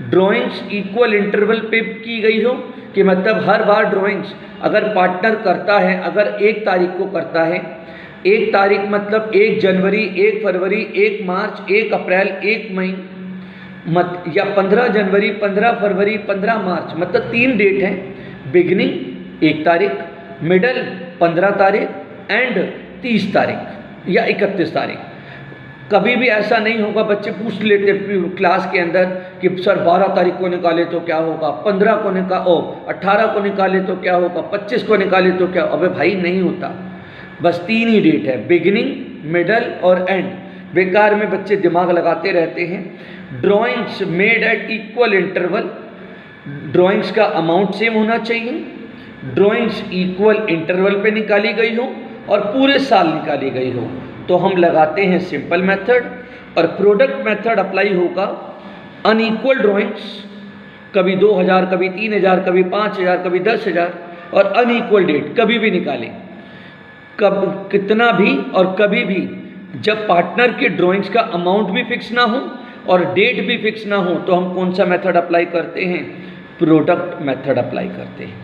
Speaker 1: ड्राइंग्स इक्वल इंटरवल पे की गई हो कि मतलब हर बार ड्राइंग्स अगर पार्टनर करता है, अगर 1 तारीख को करता है, 1 तारीख मतलब 1 जनवरी, 1 फरवरी, 1 मार्च, 1 अप्रैल, 1 मई या 15 जनवरी, 15 फरवरी, 15 मार्च, मतलब 3 डेट हैं। बिगिनिंग 1 तारीख, मिडल 15 तारीख एंड 30 तारीख या 31 तारीख। कभी भी ऐसा नहीं होगा, बच्चे पूछ लेते क्लास के अंदर कि सर 12 तारीख को निकाले तो क्या होगा, 15 को 18 को निकाले तो क्या होगा, 25 को निकाले तो क्या। अबे भाई नहीं होता, बस 3 ही डेट है, बिगिनिंग, मिडल और एंड। बेकार में बच्चे दिमाग लगाते रहते हैं। Drawings made at equal interval, drawings का अमाउंट सेम होना चाहिए। ड्राइंग्स इक्वल इंटरवल पे निकाली गई हो और पूरे साल निकाली गई हो, तो हम लगाते हैं सिंपल मेथड। और प्रोडक्ट मेथड अप्लाई होगा अनइक्वल ड्राइंग्स, कभी 2000, कभी 3000, कभी 5000, कभी 10000, और अनइक्वल डेट कभी भी निकालें, कब कितना भी और कभी भी। जब पार्टनर के ड्राइंग्स का अमाउंट भी फिक्स ना हो और डेट भी फिक्स ना हो, तो हम कौन सा मेथड अप्लाई करते हैं? प्रोडक्ट मेथड अप्लाई करते हैं।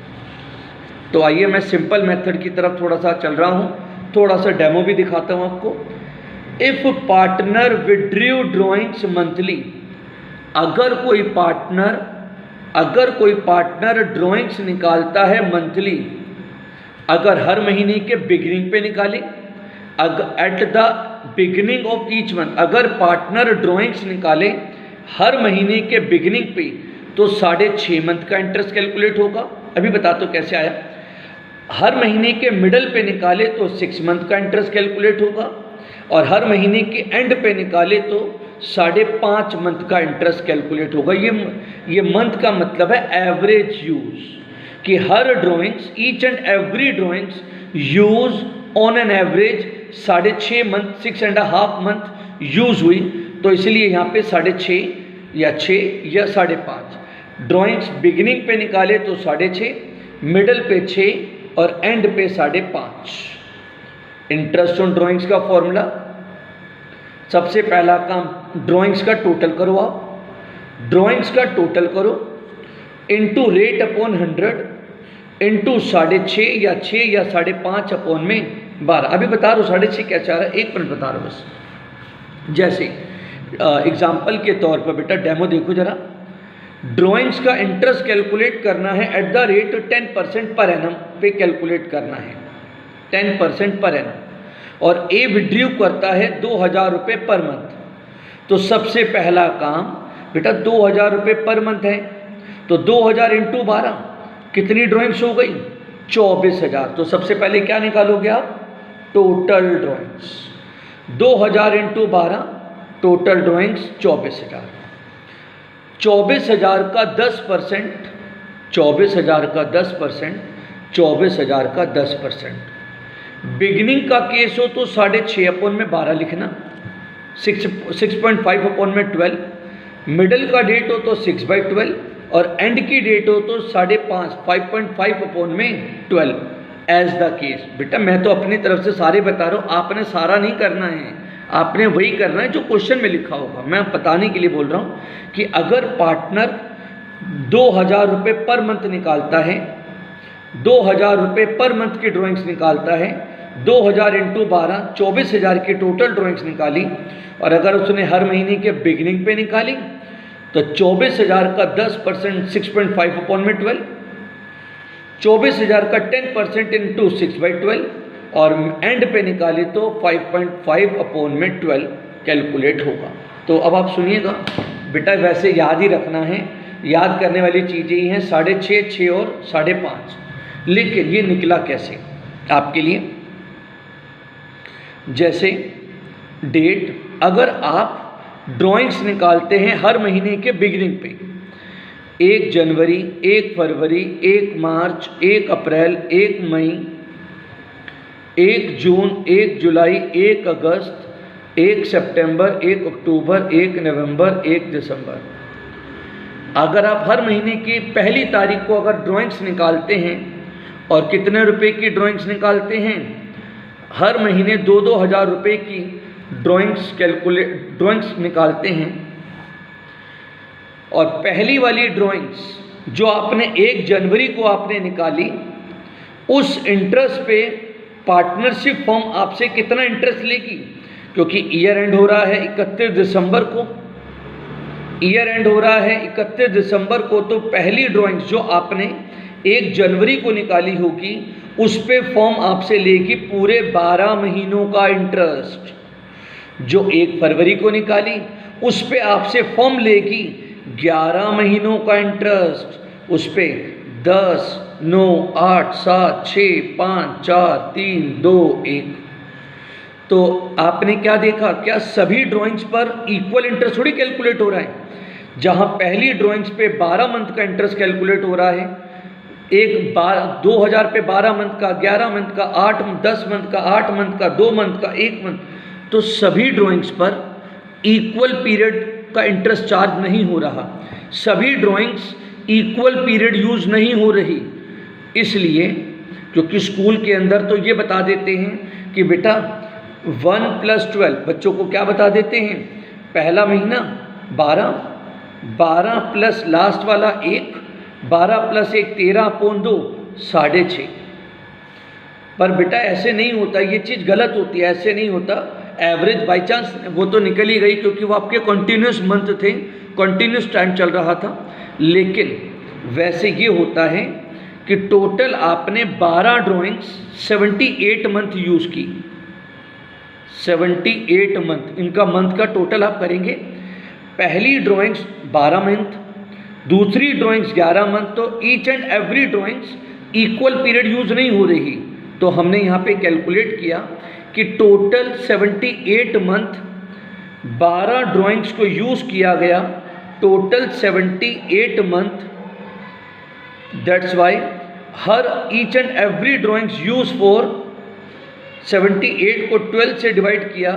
Speaker 1: तो आइए मैं सिंपल मेथड की तरफ थोड़ा सा चल रहा हूँ, थोड़ा सा डेमो भी दिखाता हूँ आपको। If partner withdrew drawings monthly, अगर कोई पार्टनर ड्राइंग्स निकालता है मंथली, अगर हर महीने के बिगिनिंग पे निकाले, at the beginning of each month, अगर पार्टनर ड्राइंग्स निकाले हर महीने के बिगिनिंग पे, तो 6.5 मंथ का इंटरेस्ट कैलकुलेट होगा। अभी बता तो कैसे आया। हर महीने के मिडल पे निकाले तो 6 मंथ का इंटरेस्ट कैलकुलेट होगा, और हर महीने के एंड पे निकाले तो 5.5 मंथ का इंटरेस्ट कैलकुलेट होगा। ये मंथ का मतलब है एवरेज यूज, कि हर drawings, each and every drawings use on an average 6.5 month, 6.5 month use हुई। तो इसलिए यहाँ पे 6.5 या 6 या 5.5। ड्राइंग्स बिगिनिंग पे निकाले तो 6.5, मिडल पे 6 और एंड पे 5.5। इंटरेस्ट ऑन ड्राइंग्स का फॉर्मूला, सबसे पहला काम ड्राइंग्स का टोटल करो, आप ड्राइंग्स का टोटल करो इनटू रेट अपॉन 100 इनटू 6.5 या 6 या 5.5 अपॉन में 12। अभी बता रहा हूँ 6.5 क्या चाह रहा है, 1 मिनट बता रहा हूँ बस। जैसे एग्जाम्पल के तौर पर बेटा डेमो देखो जरा, ड्राइंग्स का इंटरेस्ट कैलकुलेट करना है eight the rate 10% per annum पे कैलकुलेट करना है, 10% पर एनम, और ए विड्रीव करता है 2000 रुपये पर मंथ। तो सबसे पहला काम बेटा 2000 रुपये पर मंथ है, तो 2000 इंटू 12 कितनी ड्राइंग्स हो गई, 24,000। तो सबसे पहले क्या निकालोगे आप, total drawings, 2000 into 12 total drawings 24,000। 24,000 का 10%, 24,000 का 10%, 24,000 का 10%। बिगिनिंग का केस हो तो 6.5 अपॉन में 12 लिखना, 6.5 अपॉन में 12, मिडल का डेट हो तो 6/12 और एंड की डेट हो तो 5.5, 5.5 अपॉन में 12 एज द केस। बेटा मैं तो अपनी तरफ से सारे बता रहा हूँ, आपने सारा नहीं करना है, आपने वही करना है जो क्वेश्चन में लिखा होगा। मैं बताने के लिए बोल रहा हूँ कि अगर पार्टनर 2000 रुपये पर मंथ निकालता है, 2000 रुपये पर मंथ की ड्राइंग्स निकालता है, 2000 इंटू 12 24,000 की टोटल ड्राइंग्स निकाली, और अगर उसने हर महीने के बिगिनिंग पे निकाली तो 24,000 का 10% 6.5 अपॉन में 12, 24,000 का 10% इंटू 6/12 और एंड पे निकाली तो 5.5 अपॉन में 12 कैलकुलेट होगा। तो अब आप सुनिएगा बेटा, वैसे याद ही रखना है, याद करने वाली चीज़ें ही हैं 6.5, 6 और 5.5, लेकिन ये निकला कैसे आपके लिए। जैसे डेट, अगर आप ड्राइंग्स निकालते हैं हर महीने के बिगिनिंग पे, 1 जनवरी, 1 फरवरी, 1 मार्च, 1 अप्रैल, 1 मई, 1 जून, 1 जुलाई, 1 अगस्त, 1 सितंबर, 1 अक्टूबर, 1 नवंबर, 1 दिसंबर। अगर आप हर महीने की पहली तारीख को अगर ड्राइंग्स निकालते हैं, और कितने रुपए की ड्राइंग्स निकालते हैं, हर महीने 2-2 हज़ार रुपये की ड्राइंग्स निकालते हैं, और पहली वाली ड्राइंग्स जो आपने 1 जनवरी को आपने निकाली, उस इंटरेस्ट पे पार्टनरशिप फर्म आपसे कितना इंटरेस्ट लेगी, क्योंकि ईयर एंड हो रहा है 31 दिसंबर को, ईयर एंड हो रहा है 31 दिसंबर को, तो पहली ड्राइंग्स जो आपने 1 जनवरी को निकाली होगी उस पे फर्म आपसे लेगी पूरे 12 महीनों का इंटरेस्ट। जो 1 फरवरी को निकाली उस पे आपसे फर्म लेगी 11 महीनों का इंटरेस्ट, उस पे 10, 9, 8, 7, 6, 5, 4, 3, 2, 1। तो आपने क्या देखा, क्या सभी ड्राइंग्स पर इक्वल इंटरेस्ट थोड़ी कैलकुलेट हो रहा है। जहां पहली ड्राइंग्स पे 12 मंथ का इंटरेस्ट कैलकुलेट हो रहा है, 2000 पे 12 मंथ का, 11 मंथ का, 10 मंथ का, 8 मंथ का, 2 मंथ का, 1 मंथ, तो सभी ड्राइंग्स पर इक्वल पीरियड का इंटरेस्ट चार्ज नहीं हो रहा, सभी ड्राइंग्स इक्वल पीरियड यूज नहीं हो रही। इसलिए क्योंकि स्कूल के अंदर तो ये बता देते हैं कि बेटा 1 + 12, बच्चों को क्या बता देते हैं, पहला महीना 12, 12 प्लस लास्ट वाला 1, 12 + 1 13/2 6.5। पर बेटा ऐसे नहीं होता, ये चीज़ गलत होती है, ऐसे नहीं होता। एवरेज बाई चांस वो तो निकल ही गई क्योंकि वो आपके कंटिन्यूस मंथ थे, कंटिन्यूस टाइम चल रहा था, लेकिन वैसे ये होता है कि टोटल आपने 12 ड्राइंग्स 78 मंथ यूज़ की, 78 मंथ, इनका मंथ का टोटल आप करेंगे। पहली ड्राइंग्स 12 मंथ, दूसरी ड्राइंग्स 11 मंथ, तो each and every drawings equal period use नहीं हो रही। तो हमने यहाँ पे कैलकुलेट किया कि टोटल 78 मंथ 12 ड्राइंग्स को यूज किया गया, total 78 month, that's why her each and every drawings use for 78 को 12 से डिवाइड किया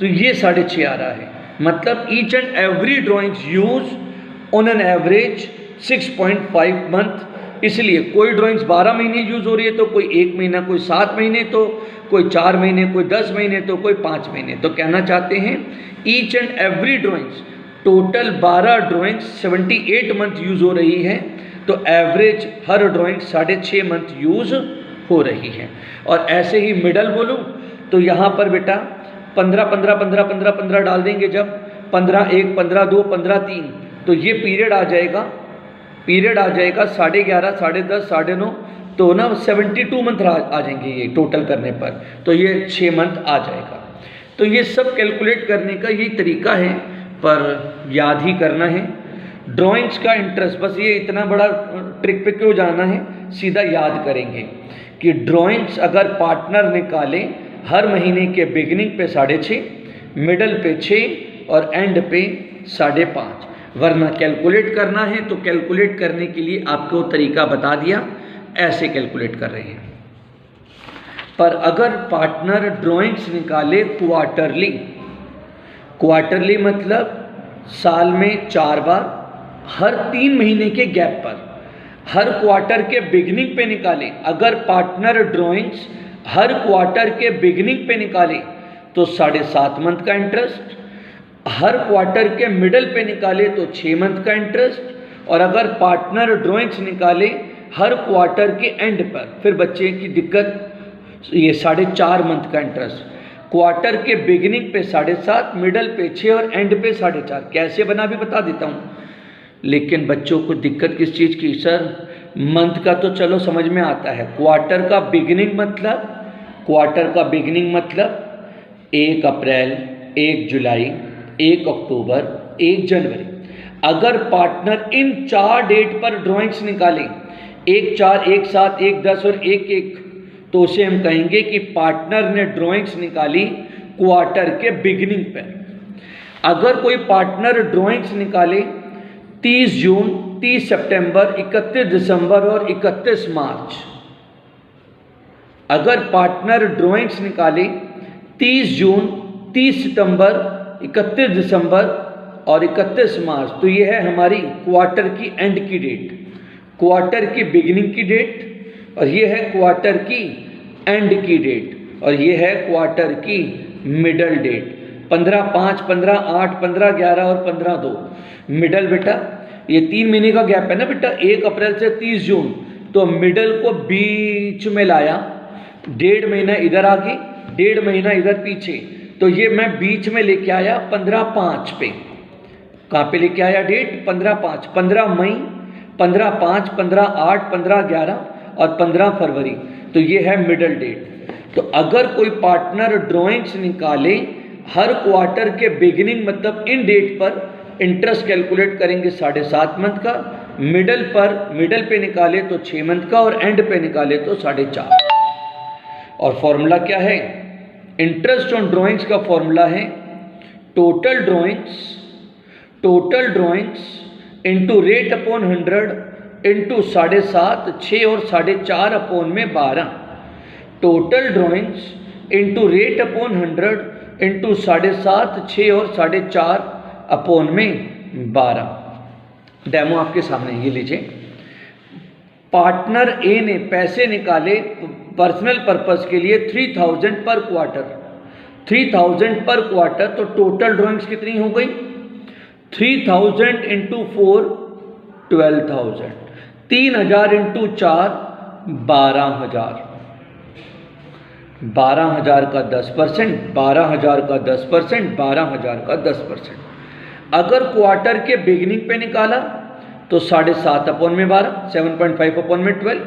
Speaker 1: तो ये 6.5 आ रहा है। मतलब each and every drawings use on an average 6.5 month इसलिए कोई ड्राइंग्स 12 महीने यूज़ हो रही है तो कोई 1 महीना, कोई 7 महीने, तो कोई 4 महीने, कोई 10 महीने, तो कोई 5 महीने। तो कहना चाहते हैं each and every drawings, total 12 drawings 78 month use हो रही है, तो एवरेज हर ड्राइंग 6.5 मंथ यूज़ हो रही है। और ऐसे ही मिडल बोलूँ तो यहाँ पर बेटा 15 15 15 15 15 डाल देंगे, जब 15 1 15 2 15 3, तो ये पीरियड आ जाएगा 11.5 10.5 9.5, तो ना 72 मंथ आ जाएंगे ये टोटल करने पर, तो ये 6 मंथ आ जाएगा। तो ये सब कैलकुलेट करने का यही तरीका है, पर याद ही करना है। ड्राइंग्स का इंटरेस्ट, बस ये इतना बड़ा ट्रिक पे क्यों जाना है, सीधा याद करेंगे कि ड्राइंग्स अगर पार्टनर निकाले हर महीने के बिगिनिंग पे 6.5, मिडल पे 6 और एंड पे 5.5, वरना कैलकुलेट करना है तो कैलकुलेट करने के लिए आपको तरीका बता दिया, ऐसे कैलकुलेट कर रहे हैं। पर अगर पार्टनर ड्राइंग्स निकाले क्वार्टरली मतलब साल में 4 बार, हर 3 महीने के गैप पर, हर क्वार्टर के बिगिनिंग पे निकाले। अगर पार्टनर ड्राइंग्स हर क्वार्टर के बिगिनिंग पे निकाले तो 7.5 मंथ का इंटरेस्ट, हर क्वार्टर के मिडल पे निकाले तो 6 मंथ का इंटरेस्ट, और अगर पार्टनर ड्राइंग्स निकाले हर क्वार्टर के एंड पर, फिर बच्चे की दिक्कत, ये 4.5 मंथ का इंटरेस्ट। क्वार्टर के बिगिनिंग पे 7.5, मिडल पे 6 और एंड पे 4.5। कैसे बना भी बता देता हूँ, लेकिन बच्चों को दिक्कत किस चीज़ की, सर मंथ का तो चलो समझ में आता है, क्वार्टर का बिगिनिंग मतलब 1 अप्रैल, 1 जुलाई, 1 अक्टूबर, 1 जनवरी। अगर पार्टनर इन 4 डेट पर ड्राइंग्स निकाले, 1 4, 1 7, 1 10 और 1 1, तो उसे हम कहेंगे कि पार्टनर ने ड्राइंग्स निकाली क्वार्टर के बिगिनिंग पर। अगर कोई पार्टनर ड्राइंग्स निकाले 30 जून, 30 सितंबर, 31 दिसंबर और 31 मार्च, अगर पार्टनर ड्राइंग्स निकाले 30 जून, 30 सितंबर, 31 दिसंबर और 31 मार्च, तो ये है हमारी क्वार्टर की एंड की डेट, क्वार्टर की बिगिनिंग की डेट, और ये है क्वार्टर की एंड की डेट, और ये है क्वार्टर की मिडल डेट। 15/5, 15/8, 15/11 और 15/2 मिडल बेटा, ये 3 महीने का गैप है ना बेटा, 1 अप्रैल से 30 जून, तो मिडल को बीच में लाया, 1.5 महीना इधर आगे, 1.5 महीना इधर पीछे, तो ये मैं बीच में लेके आया 15/5 पे। कहाँ पे लेके आया डेट, 15/5, 15 मई, 15/5, 15/8, 15/11 और 15 फरवरी, तो ये है मिडल डेट। तो अगर कोई पार्टनर ड्राइंग्स निकाले हर क्वार्टर के बिगिनिंग मतलब इन डेट पर, इंटरेस्ट कैलकुलेट करेंगे 7.5 मंथ का, मिडल पे निकाले तो 6 मंथ का और एंड पे निकाले तो 4.5। और फॉर्मूला क्या है, इंटरेस्ट ऑन ड्राइंग्स का फॉर्मूला है total drawings into rate upon 100 into 7.5, 6 और 4.5 अपॉन में 12। Total drawings into rate upon 100 into 7.5, 6 और 4.5 अपॉन में 12। डेमो आपके सामने, ये लीजिए। पार्टनर ए ने पैसे निकाले पर्सनल पर्पस के लिए 3000 पर क्वार्टर, 3000 पर क्वार्टर, तो टोटल ड्राइंग्स कितनी हो गई, 3000 इंटू 4 12,000, 3000 इंटू 4 12,000, 12,000 का 10%, 12,000 का 10%, 12,000 का 10%। अगर क्वार्टर के बिगिनिंग पे निकाला तो 7.5 अपॉन में 12, 7.5 अपॉन में 12,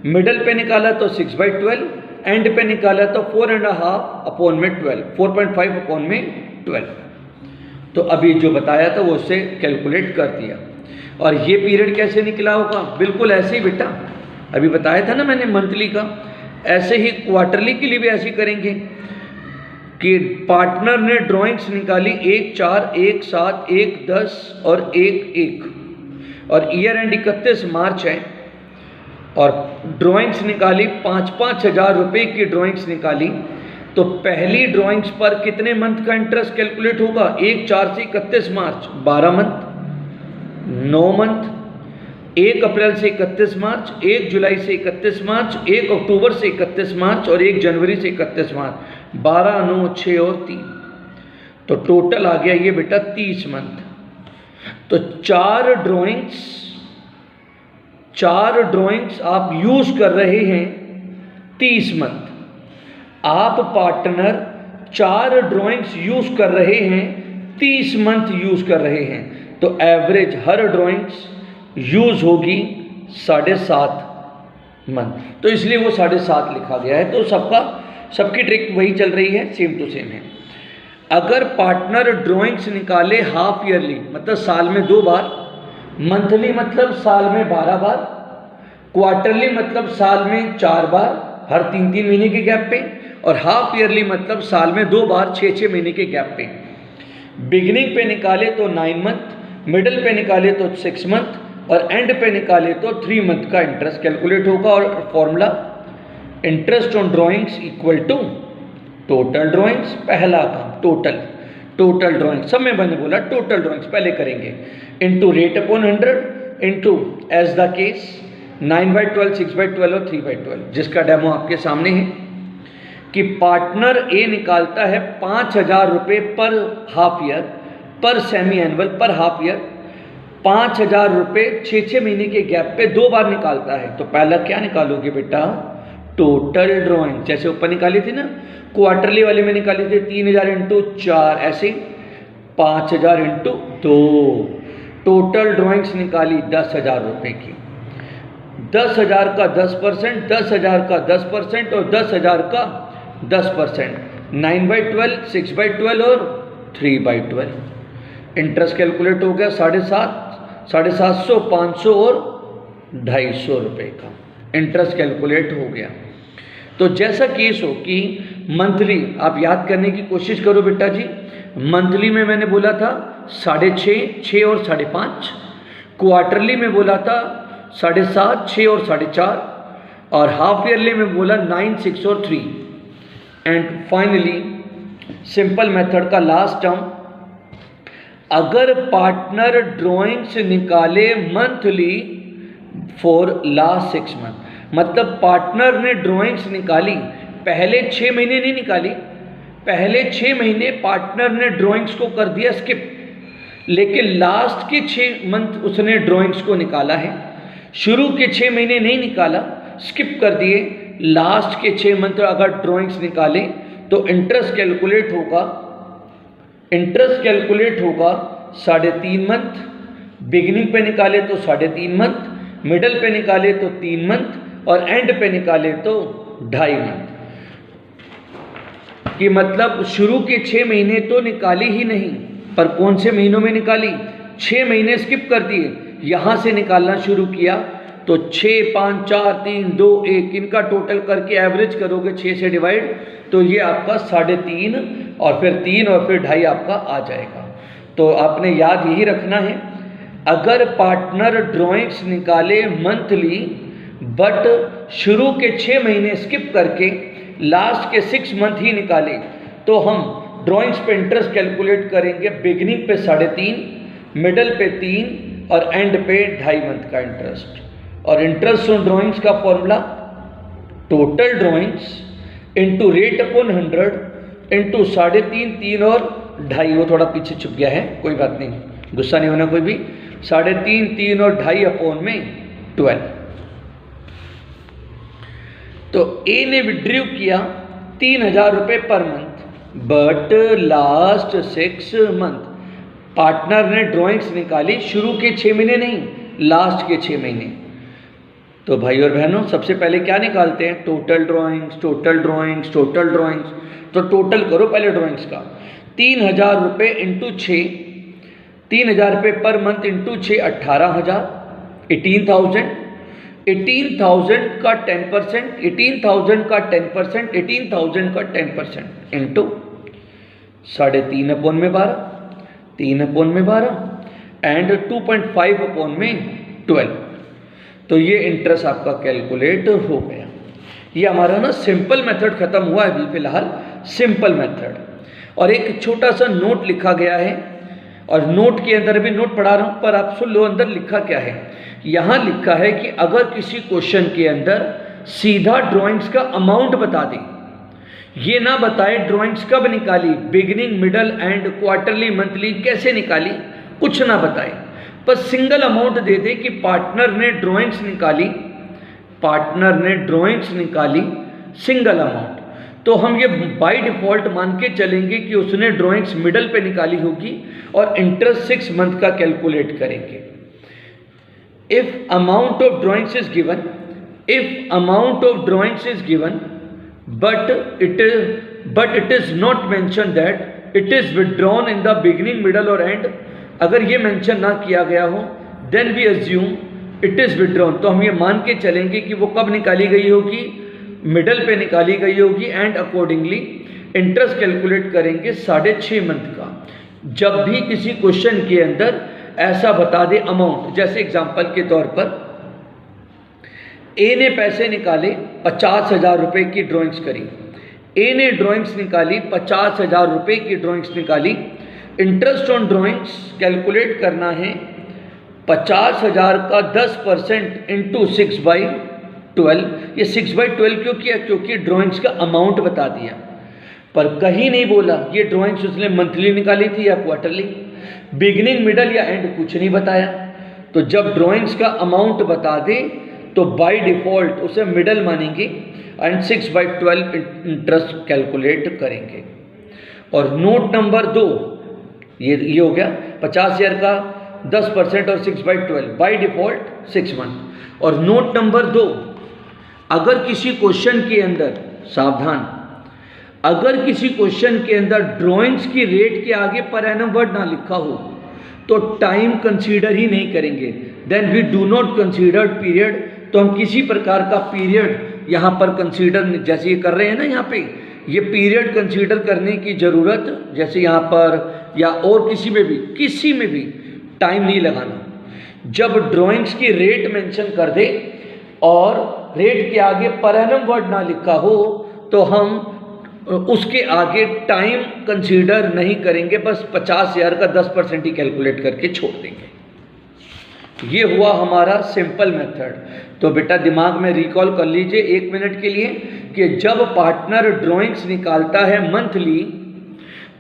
Speaker 1: मिडल पे निकाला तो 6/12, एंड पे निकाला तो 4.5 अपॉन में 12, 4.5 अपॉन में 12। तो अभी जो बताया था वो उससे कैलकुलेट कर दिया। और ये पीरियड कैसे निकला होगा, बिल्कुल ऐसे ही बेटा, अभी बताया था ना मैंने मंथली का, ऐसे ही क्वार्टरली के लिए भी ऐसे ही करेंगे कि पार्टनर ने ड्राइंग्स निकाली 1 4, 1 7, 1 10 और 1 1, और ईयर एंड 31 मार्च है, और ड्राइंग्स निकाली 5-5 हज़ार रुपये की ड्राइंग्स निकाली, तो पहली ड्राइंग्स पर कितने मंथ का इंटरेस्ट कैलकुलेट होगा, 1 4 से 31 मार्च 12 मंथ, 9 मंथ, 1 अप्रैल से 31 मार्च, 1 जुलाई से 31 मार्च, 1 अक्टूबर से 31 मार्च और 1 जनवरी से 31 मार्च, 12, 9, 6 और 3। तो टोटल आ गया ये बेटा 30 मंथ। तो 4 ड्राइंग्स आप यूज कर रहे हैं 30 मंथ। आप पार्टनर 4 ड्राइंग्स यूज कर रहे हैं 30 मंथ यूज कर रहे हैं, तो एवरेज हर ड्राइंग्स यूज होगी 7.5 मंथ। तो इसलिए वो 7.5 लिखा गया है। तो सबकी ट्रिक वही चल रही है, सेम टू सेम है। अगर पार्टनर ड्राइंग्स निकाले हाफ ईयरली मतलब साल में 2 बार, मंथली मतलब साल में 12 बार, क्वार्टरली मतलब साल में 4 बार हर 3-3 महीने के गैप पे, और हाफ ईयरली मतलब साल में 2 बार 6-6 महीने के गैप पे। बिगिनिंग पे निकाले तो 9 मंथ, मिडिल पे निकाले तो 6 मंथ और एंड पे निकाले तो 3 मंथ का इंटरेस्ट कैलकुलेट होगा। और formula interest on drawings equal to total drawings, पहला काम टोटल ड्राइंग्स, सब में मैंने बोला टोटल ड्राइंग्स पहले करेंगे, into rate upon 100 into as the case 9/12, 6/12 और 3/12, जिसका डेमो आपके सामने है कि पार्टनर ए निकालता है 5,000 रुपये पर हाफ ईयर, पर सेमी एनुअल, पर हाफ ईयर 5,000 रुपये 6-6 महीने के गैप पे 2 बार निकालता है। तो पहला क्या निकालोगे बेटा, टोटल ड्राइंग, जैसे ऊपर निकाली थी ना, क्वार्टरली वाले में निकाली थी 3,000 इंटू 4, ऐसे 5,000 इंटू 2। टोटल ड्राइंग्स निकाली 10,000 रुपये की, 10,000 का 10%, 10,000 का 10% और 10,000 का 10%, 9/12, 6/12 और 3/12। इंटरेस्ट कैलकुलेट हो गया 750, 500 और 250 रुपये का इंटरेस्ट कैलकुलेट हो गया। तो जैसा केस हो कि मंथली, आप याद करने की कोशिश करो बेटा जी, मंथली में मैंने बोला था 6.5, 6 और 5.5, क्वार्टरली में बोला था 7.5, 6 और 4.5, और हाफ ईयरली में बोला 9, 6 और 3। एंड फाइनली सिंपल मेथड का लास्ट टर्म, अगर पार्टनर ड्राइंग्स निकाले मंथली फॉर लास्ट 6 मंथ, मतलब पार्टनर ने ड्राइंग्स निकाली, पहले 6 महीने नहीं निकाली, पहले 6 महीने पार्टनर ने ड्राइंग्स को कर दिया स्किप, लेकिन लास्ट के 6 मंथ उसने ड्राइंग्स को निकाला है। शुरू के 6 महीने नहीं निकाला, स्किप कर दिए, लास्ट के 6 मंथ अगर ड्राइंग्स निकाले तो इंटरेस्ट कैलकुलेट होगा 3.5 मंथ, बिगिनिंग पे निकाले तो 3.5 मंथ, मिडल पे निकाले तो 3 मंथ और एंड पे निकाले तो 2.5 मंथ। कि मतलब शुरू के 6 महीने तो निकाली ही नहीं, पर कौन से महीनों में निकाली, 6 महीने स्किप कर दिए, यहाँ से निकालना शुरू किया तो 6, 5, 4, 3, 2, 1 इनका टोटल करके एवरेज करोगे 6 से डिवाइड, तो ये आपका 3.5 और फिर 3 और फिर 2.5 आपका आ जाएगा। तो आपने याद यही रखना है, अगर पार्टनर ड्राइंग्स निकाले मंथली बट शुरू के 6 महीने स्किप करके लास्ट के 6 मंथ ही निकाले, तो हम ड्राइंग्स पे इंटरेस्ट कैलकुलेट करेंगे बिगिनिंग पे 3.5, मिडल पे 3 और एंड पे 2.5 मंथ का इंटरेस्ट। और इंटरेस्ट ऑन ड्राइंग्स का formula total drawings into rate upon 100 into 3.5, 3 और 2.5, वो थोड़ा पीछे छुप गया है, कोई बात नहीं, गुस्सा नहीं होना कोई भी, 3.5, 3 और 2.5 अपॉन में 12। तो ए ने विड्रॉ किया 3,000 रुपये per month, but last 6 month partner ने ड्राइंग्स निकाली, शुरू के 6 महीने नहीं, लास्ट के 6 महीने। तो भाई और बहनों, सबसे पहले क्या निकालते हैं, टोटल ड्राइंग्स। तो टोटल करो पहले ड्राइंग्स का, 3,000 रुपये इंटू 6, 3,000 रुपये पर मंथ इंटू 6, 18,000, 18,000, 18,000 का 10%, 18,000 का 10%, 18,000 का 10% इंटू 3.5 अपॉन में 12, 3 अपॉन में 12 एंड 2.5 अपॉन में 12। तो ये इंटरेस्ट आपका कैलकुलेट हो गया। ये हमारा ना सिंपल मेथड खत्म हुआ है अभी फिलहाल, सिंपल मेथड। और एक छोटा सा नोट लिखा गया है और नोट के अंदर भी नोट पढ़ा रहा हूँ, पर आप सुन लो अंदर लिखा क्या है। यहाँ लिखा है कि अगर किसी क्वेश्चन के अंदर सीधा ड्राइंग्स का अमाउंट बता दे, ये ना बताए ड्राइंग्स कब निकाली, beginning middle and quarterly monthly कैसे निकाली, कुछ ना बताए, पर सिंगल अमाउंट दे दे कि पार्टनर ने ड्राइंग्स निकाली सिंगल अमाउंट, तो हम ये बाय डिफॉल्ट मान के चलेंगे कि उसने ड्राइंग्स मिडल पे निकाली होगी और इंटरेस्ट 6 मंथ का कैलकुलेट करेंगे। If amount of drawings is given but it is not mentioned that it is withdrawn in the beginning, middle और end, अगर ये मेंशन ना किया गया हो then we assume it is withdrawn, तो हम ये मान के चलेंगे कि वो कब निकाली गई होगी, मिडल पे निकाली गई होगी, एंड अकॉर्डिंगली इंटरेस्ट कैलकुलेट करेंगे 6.5 मंथ का। जब भी किसी क्वेश्चन के अंदर ऐसा बता दे अमाउंट, जैसे एग्जांपल के तौर पर ए ने पैसे निकाले 50,000 रुपये की ड्राइंग्स करी, ए ने ड्राइंग्स निकाली 50,000 रुपये की ड्राइंग्स निकाली, इंटरेस्ट ऑन ड्राइंग्स कैलकुलेट करना है 50,000 का 10% इंटू 6/12। ये 6/12 क्यों किया, क्योंकि ड्राइंग्स का अमाउंट बता दिया, पर कहीं नहीं बोला ये ड्राइंग्स उसने मंथली निकाली थी या क्वार्टरली, बिगिनिंग मिडल या एंड कुछ नहीं बताया। तो जब ड्राइंग्स का अमाउंट बता दे तो बाय डिफॉल्ट उसे मिडल मानेंगे एंड 6/12 इंटरेस्ट कैलकुलेट करेंगे। और नोट नंबर 2 ये हो गया 50,000 का 10% और 6/12 बाय डिफॉल्ट 6 मंथ। और नोट नंबर 2, अगर किसी क्वेश्चन के अंदर, सावधान, अगर किसी क्वेश्चन के अंदर ड्राइंग्स की रेट के आगे पर एनम वर्ड ना लिखा हो तो टाइम कंसीडर ही नहीं करेंगे, then we do not consider period. तो हम किसी प्रकार का पीरियड यहाँ पर कंसीडर, जैसे ये कर रहे हैं ना यहाँ पे, ये पीरियड कंसीडर करने की ज़रूरत, जैसे यहाँ पर या और किसी में भी टाइम नहीं लगाना। जब ड्राइंग्स की रेट मेंशन कर दे और रेट के आगे पर एनम वर्ड ना लिखा हो तो हम उसके आगे टाइम कंसीडर नहीं करेंगे, बस 50,000 का 10% ही कैलकुलेट करके छोड़ देंगे। ये हुआ हमारा सिंपल मेथड। तो बेटा दिमाग में रिकॉल कर लीजिए 1 मिनट के लिए कि जब पार्टनर ड्राइंग्स निकालता है मंथली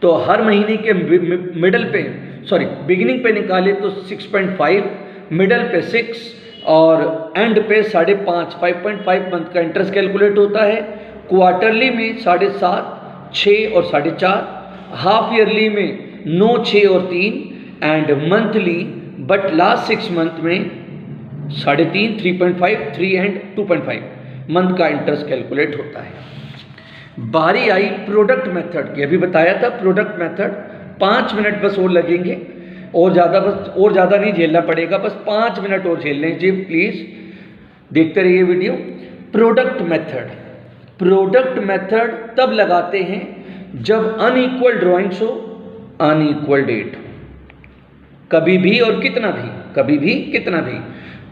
Speaker 1: तो हर महीने के बिगिनिंग पे निकाले तो 6.5, मिडल पे 6 और एंड पे 5.5, 5.5 मंथ का इंटरेस्ट कैलकुलेट होता है। क्वार्टरली में 7.5, 6 और 4.5, हाफ ईयरली में 9, 6 और 3 and monthly but last 6 month में 3.5, 3.5, 3 एंड 2.5 मंथ का इंटरेस्ट कैलकुलेट होता है। बारी आई प्रोडक्ट मेथड की, अभी बताया था प्रोडक्ट मेथड। 5 मिनट बस और लगेंगे, और ज़्यादा नहीं झेलना पड़ेगा, बस 5 मिनट और झेल लीजिए प्लीज़, देखते रहिए वीडियो। प्रोडक्ट मेथड तब लगाते हैं जब अनइक्वल ड्राइंग्स हो, अनइक्वल डेट, कभी भी और कितना भी,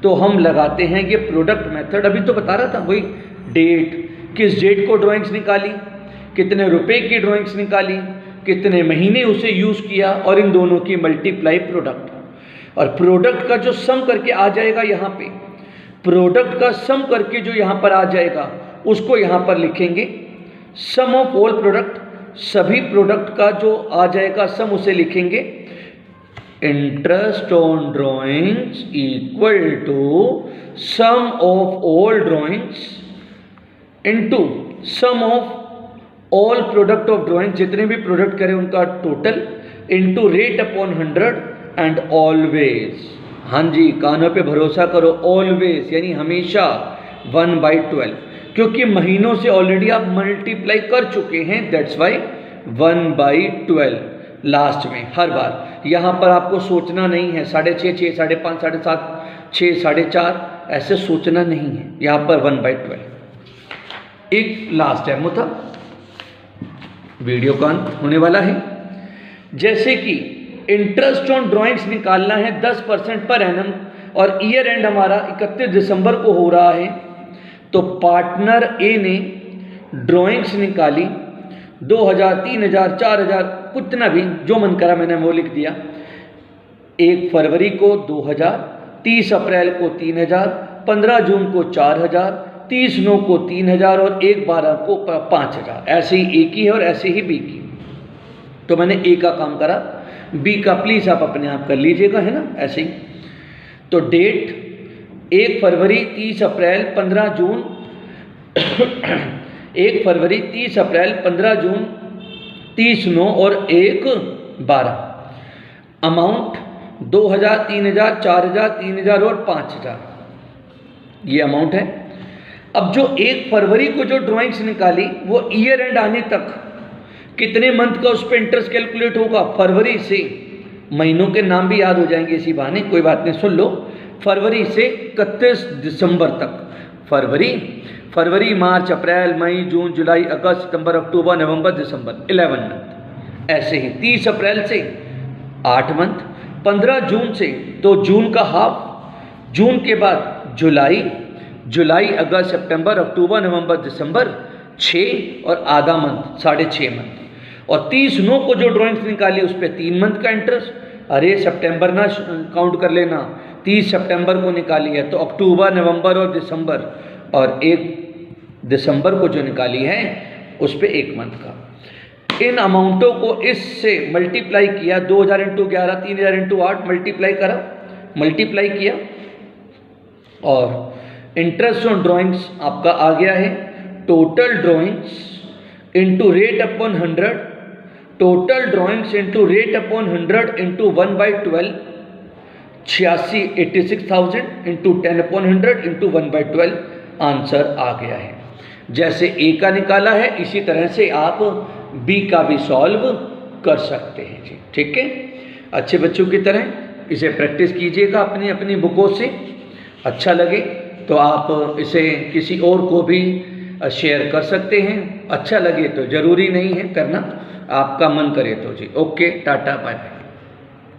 Speaker 1: तो हम लगाते हैं ये प्रोडक्ट मेथड। अभी तो बता रहा था वही डेट, किस डेट को ड्राइंग्स निकाली, कितने रुपए की ड्राइंग्स निकाली, कितने महीने उसे यूज़ किया, और इन दोनों की मल्टीप्लाई प्रोडक्ट। और प्रोडक्ट का जो सम करके आ जाएगा यहाँ पे, प्रोडक्ट का सम करके जो यहाँ पर आ जाएगा उसको यहाँ पर लिखेंगे सम ऑफ ऑल प्रोडक्ट, सभी प्रोडक्ट का जो आ जाएगा सम उसे लिखेंगे interest on drawings equal to sum of all drawings into sum of all product of drawing, जितने भी प्रोडक्ट करें उनका total, into rate upon 100 and always, हाँ जी कानों पे भरोसा करो, ऑलवेज यानी हमेशा 1/12, क्योंकि महीनों से ऑलरेडी आप मल्टीप्लाई कर चुके हैं, दैट्स वाई 1/12 लास्ट में हर बार। यहाँ पर आपको सोचना नहीं है 6.5, 6, 5.5, 7.5, 6, 4.5 ऐसे सोचना नहीं है, यहाँ पर 1/12। एक लास्ट डेमो था, वीडियो का अंत होने वाला है। जैसे कि इंटरेस्ट ऑन ड्राइंग्स निकालना है 10% पर एनम और ईयर एंड हमारा 31 दिसंबर को हो रहा है, तो पार्टनर ए ने ड्राइंग्स निकाली 2,000, 3,000, 4,000, कितना भी जो मन करा मैंने वो लिख दिया। 1 फरवरी को 2000, 30 अप्रैल को 3000, 15 जून को 4000, 30/9 को 3000 और 1/12 को 5000। ऐसे ही ए की है और ऐसे ही बी की। तो मैंने ए का काम करा, बी का प्लीज़ आप अपने आप कर लीजिएगा, है ना, ऐसे ही। तो डेट 1 फरवरी, 30 अप्रैल, 15 जून 1 फरवरी, 30 अप्रैल, 15 जून, 30/9 और 1/12। अमाउंट 2000, 3000, 4000, 3000 और 5000, ये अमाउंट है। अब जो 1 फरवरी को जो ड्राइंग्स निकाली वो ईयर एंड आने तक कितने मंथ का उस पर इंटरेस्ट कैलकुलेट होगा? फरवरी से, महीनों के नाम भी याद हो जाएंगे इसी बहाने, कोई बात नहीं, सुन लो। फरवरी से 31 दिसंबर तक, फरवरी, मार्च, अप्रैल, मई, जून, जुलाई, अगस्त, सितंबर, अक्टूबर, नवंबर, दिसंबर, 11 मंथ। ऐसे ही 30 अप्रैल से 8 मंथ, 15 जून से तो जून का हाफ, जून के बाद जुलाई, अगस्त, सितंबर, अक्टूबर, नवंबर, दिसंबर, 6 और आधा मंथ, 6.5 मंथ। और 30/9 को जो ड्राइंग्स निकाली उस पर 3 मंथ का इंटरेस्ट। अरे सितंबर ना काउंट कर लेना, 30 सितंबर को निकाली है तो अक्टूबर, नवंबर और दिसंबर, और 1 दिसंबर को जो निकाली है उस पर 1 मंथ का। इन अमाउंटों को इससे मल्टीप्लाई किया, 2000 × 11, 3000 × 8 मल्टीप्लाई किया, और इंटरेस्ट ऑन ड्राइंग्स आपका आ गया है total drawings into rate upon 100, total drawings into rate upon 100 into 1/12, 86,000 into 10/100 into 1/12, answer आ गया है। जैसे ए का निकाला है इसी तरह से आप बी का भी सॉल्व कर सकते हैं जी, ठीक है। अच्छे बच्चों की तरह इसे प्रैक्टिस कीजिएगा अपनी अपनी बुकों से। अच्छा लगे तो आप इसे किसी और को भी शेयर कर सकते हैं, अच्छा लगे तो ज़रूरी नहीं है करना, आपका मन करे तो जी। Okay, tata, bye bye.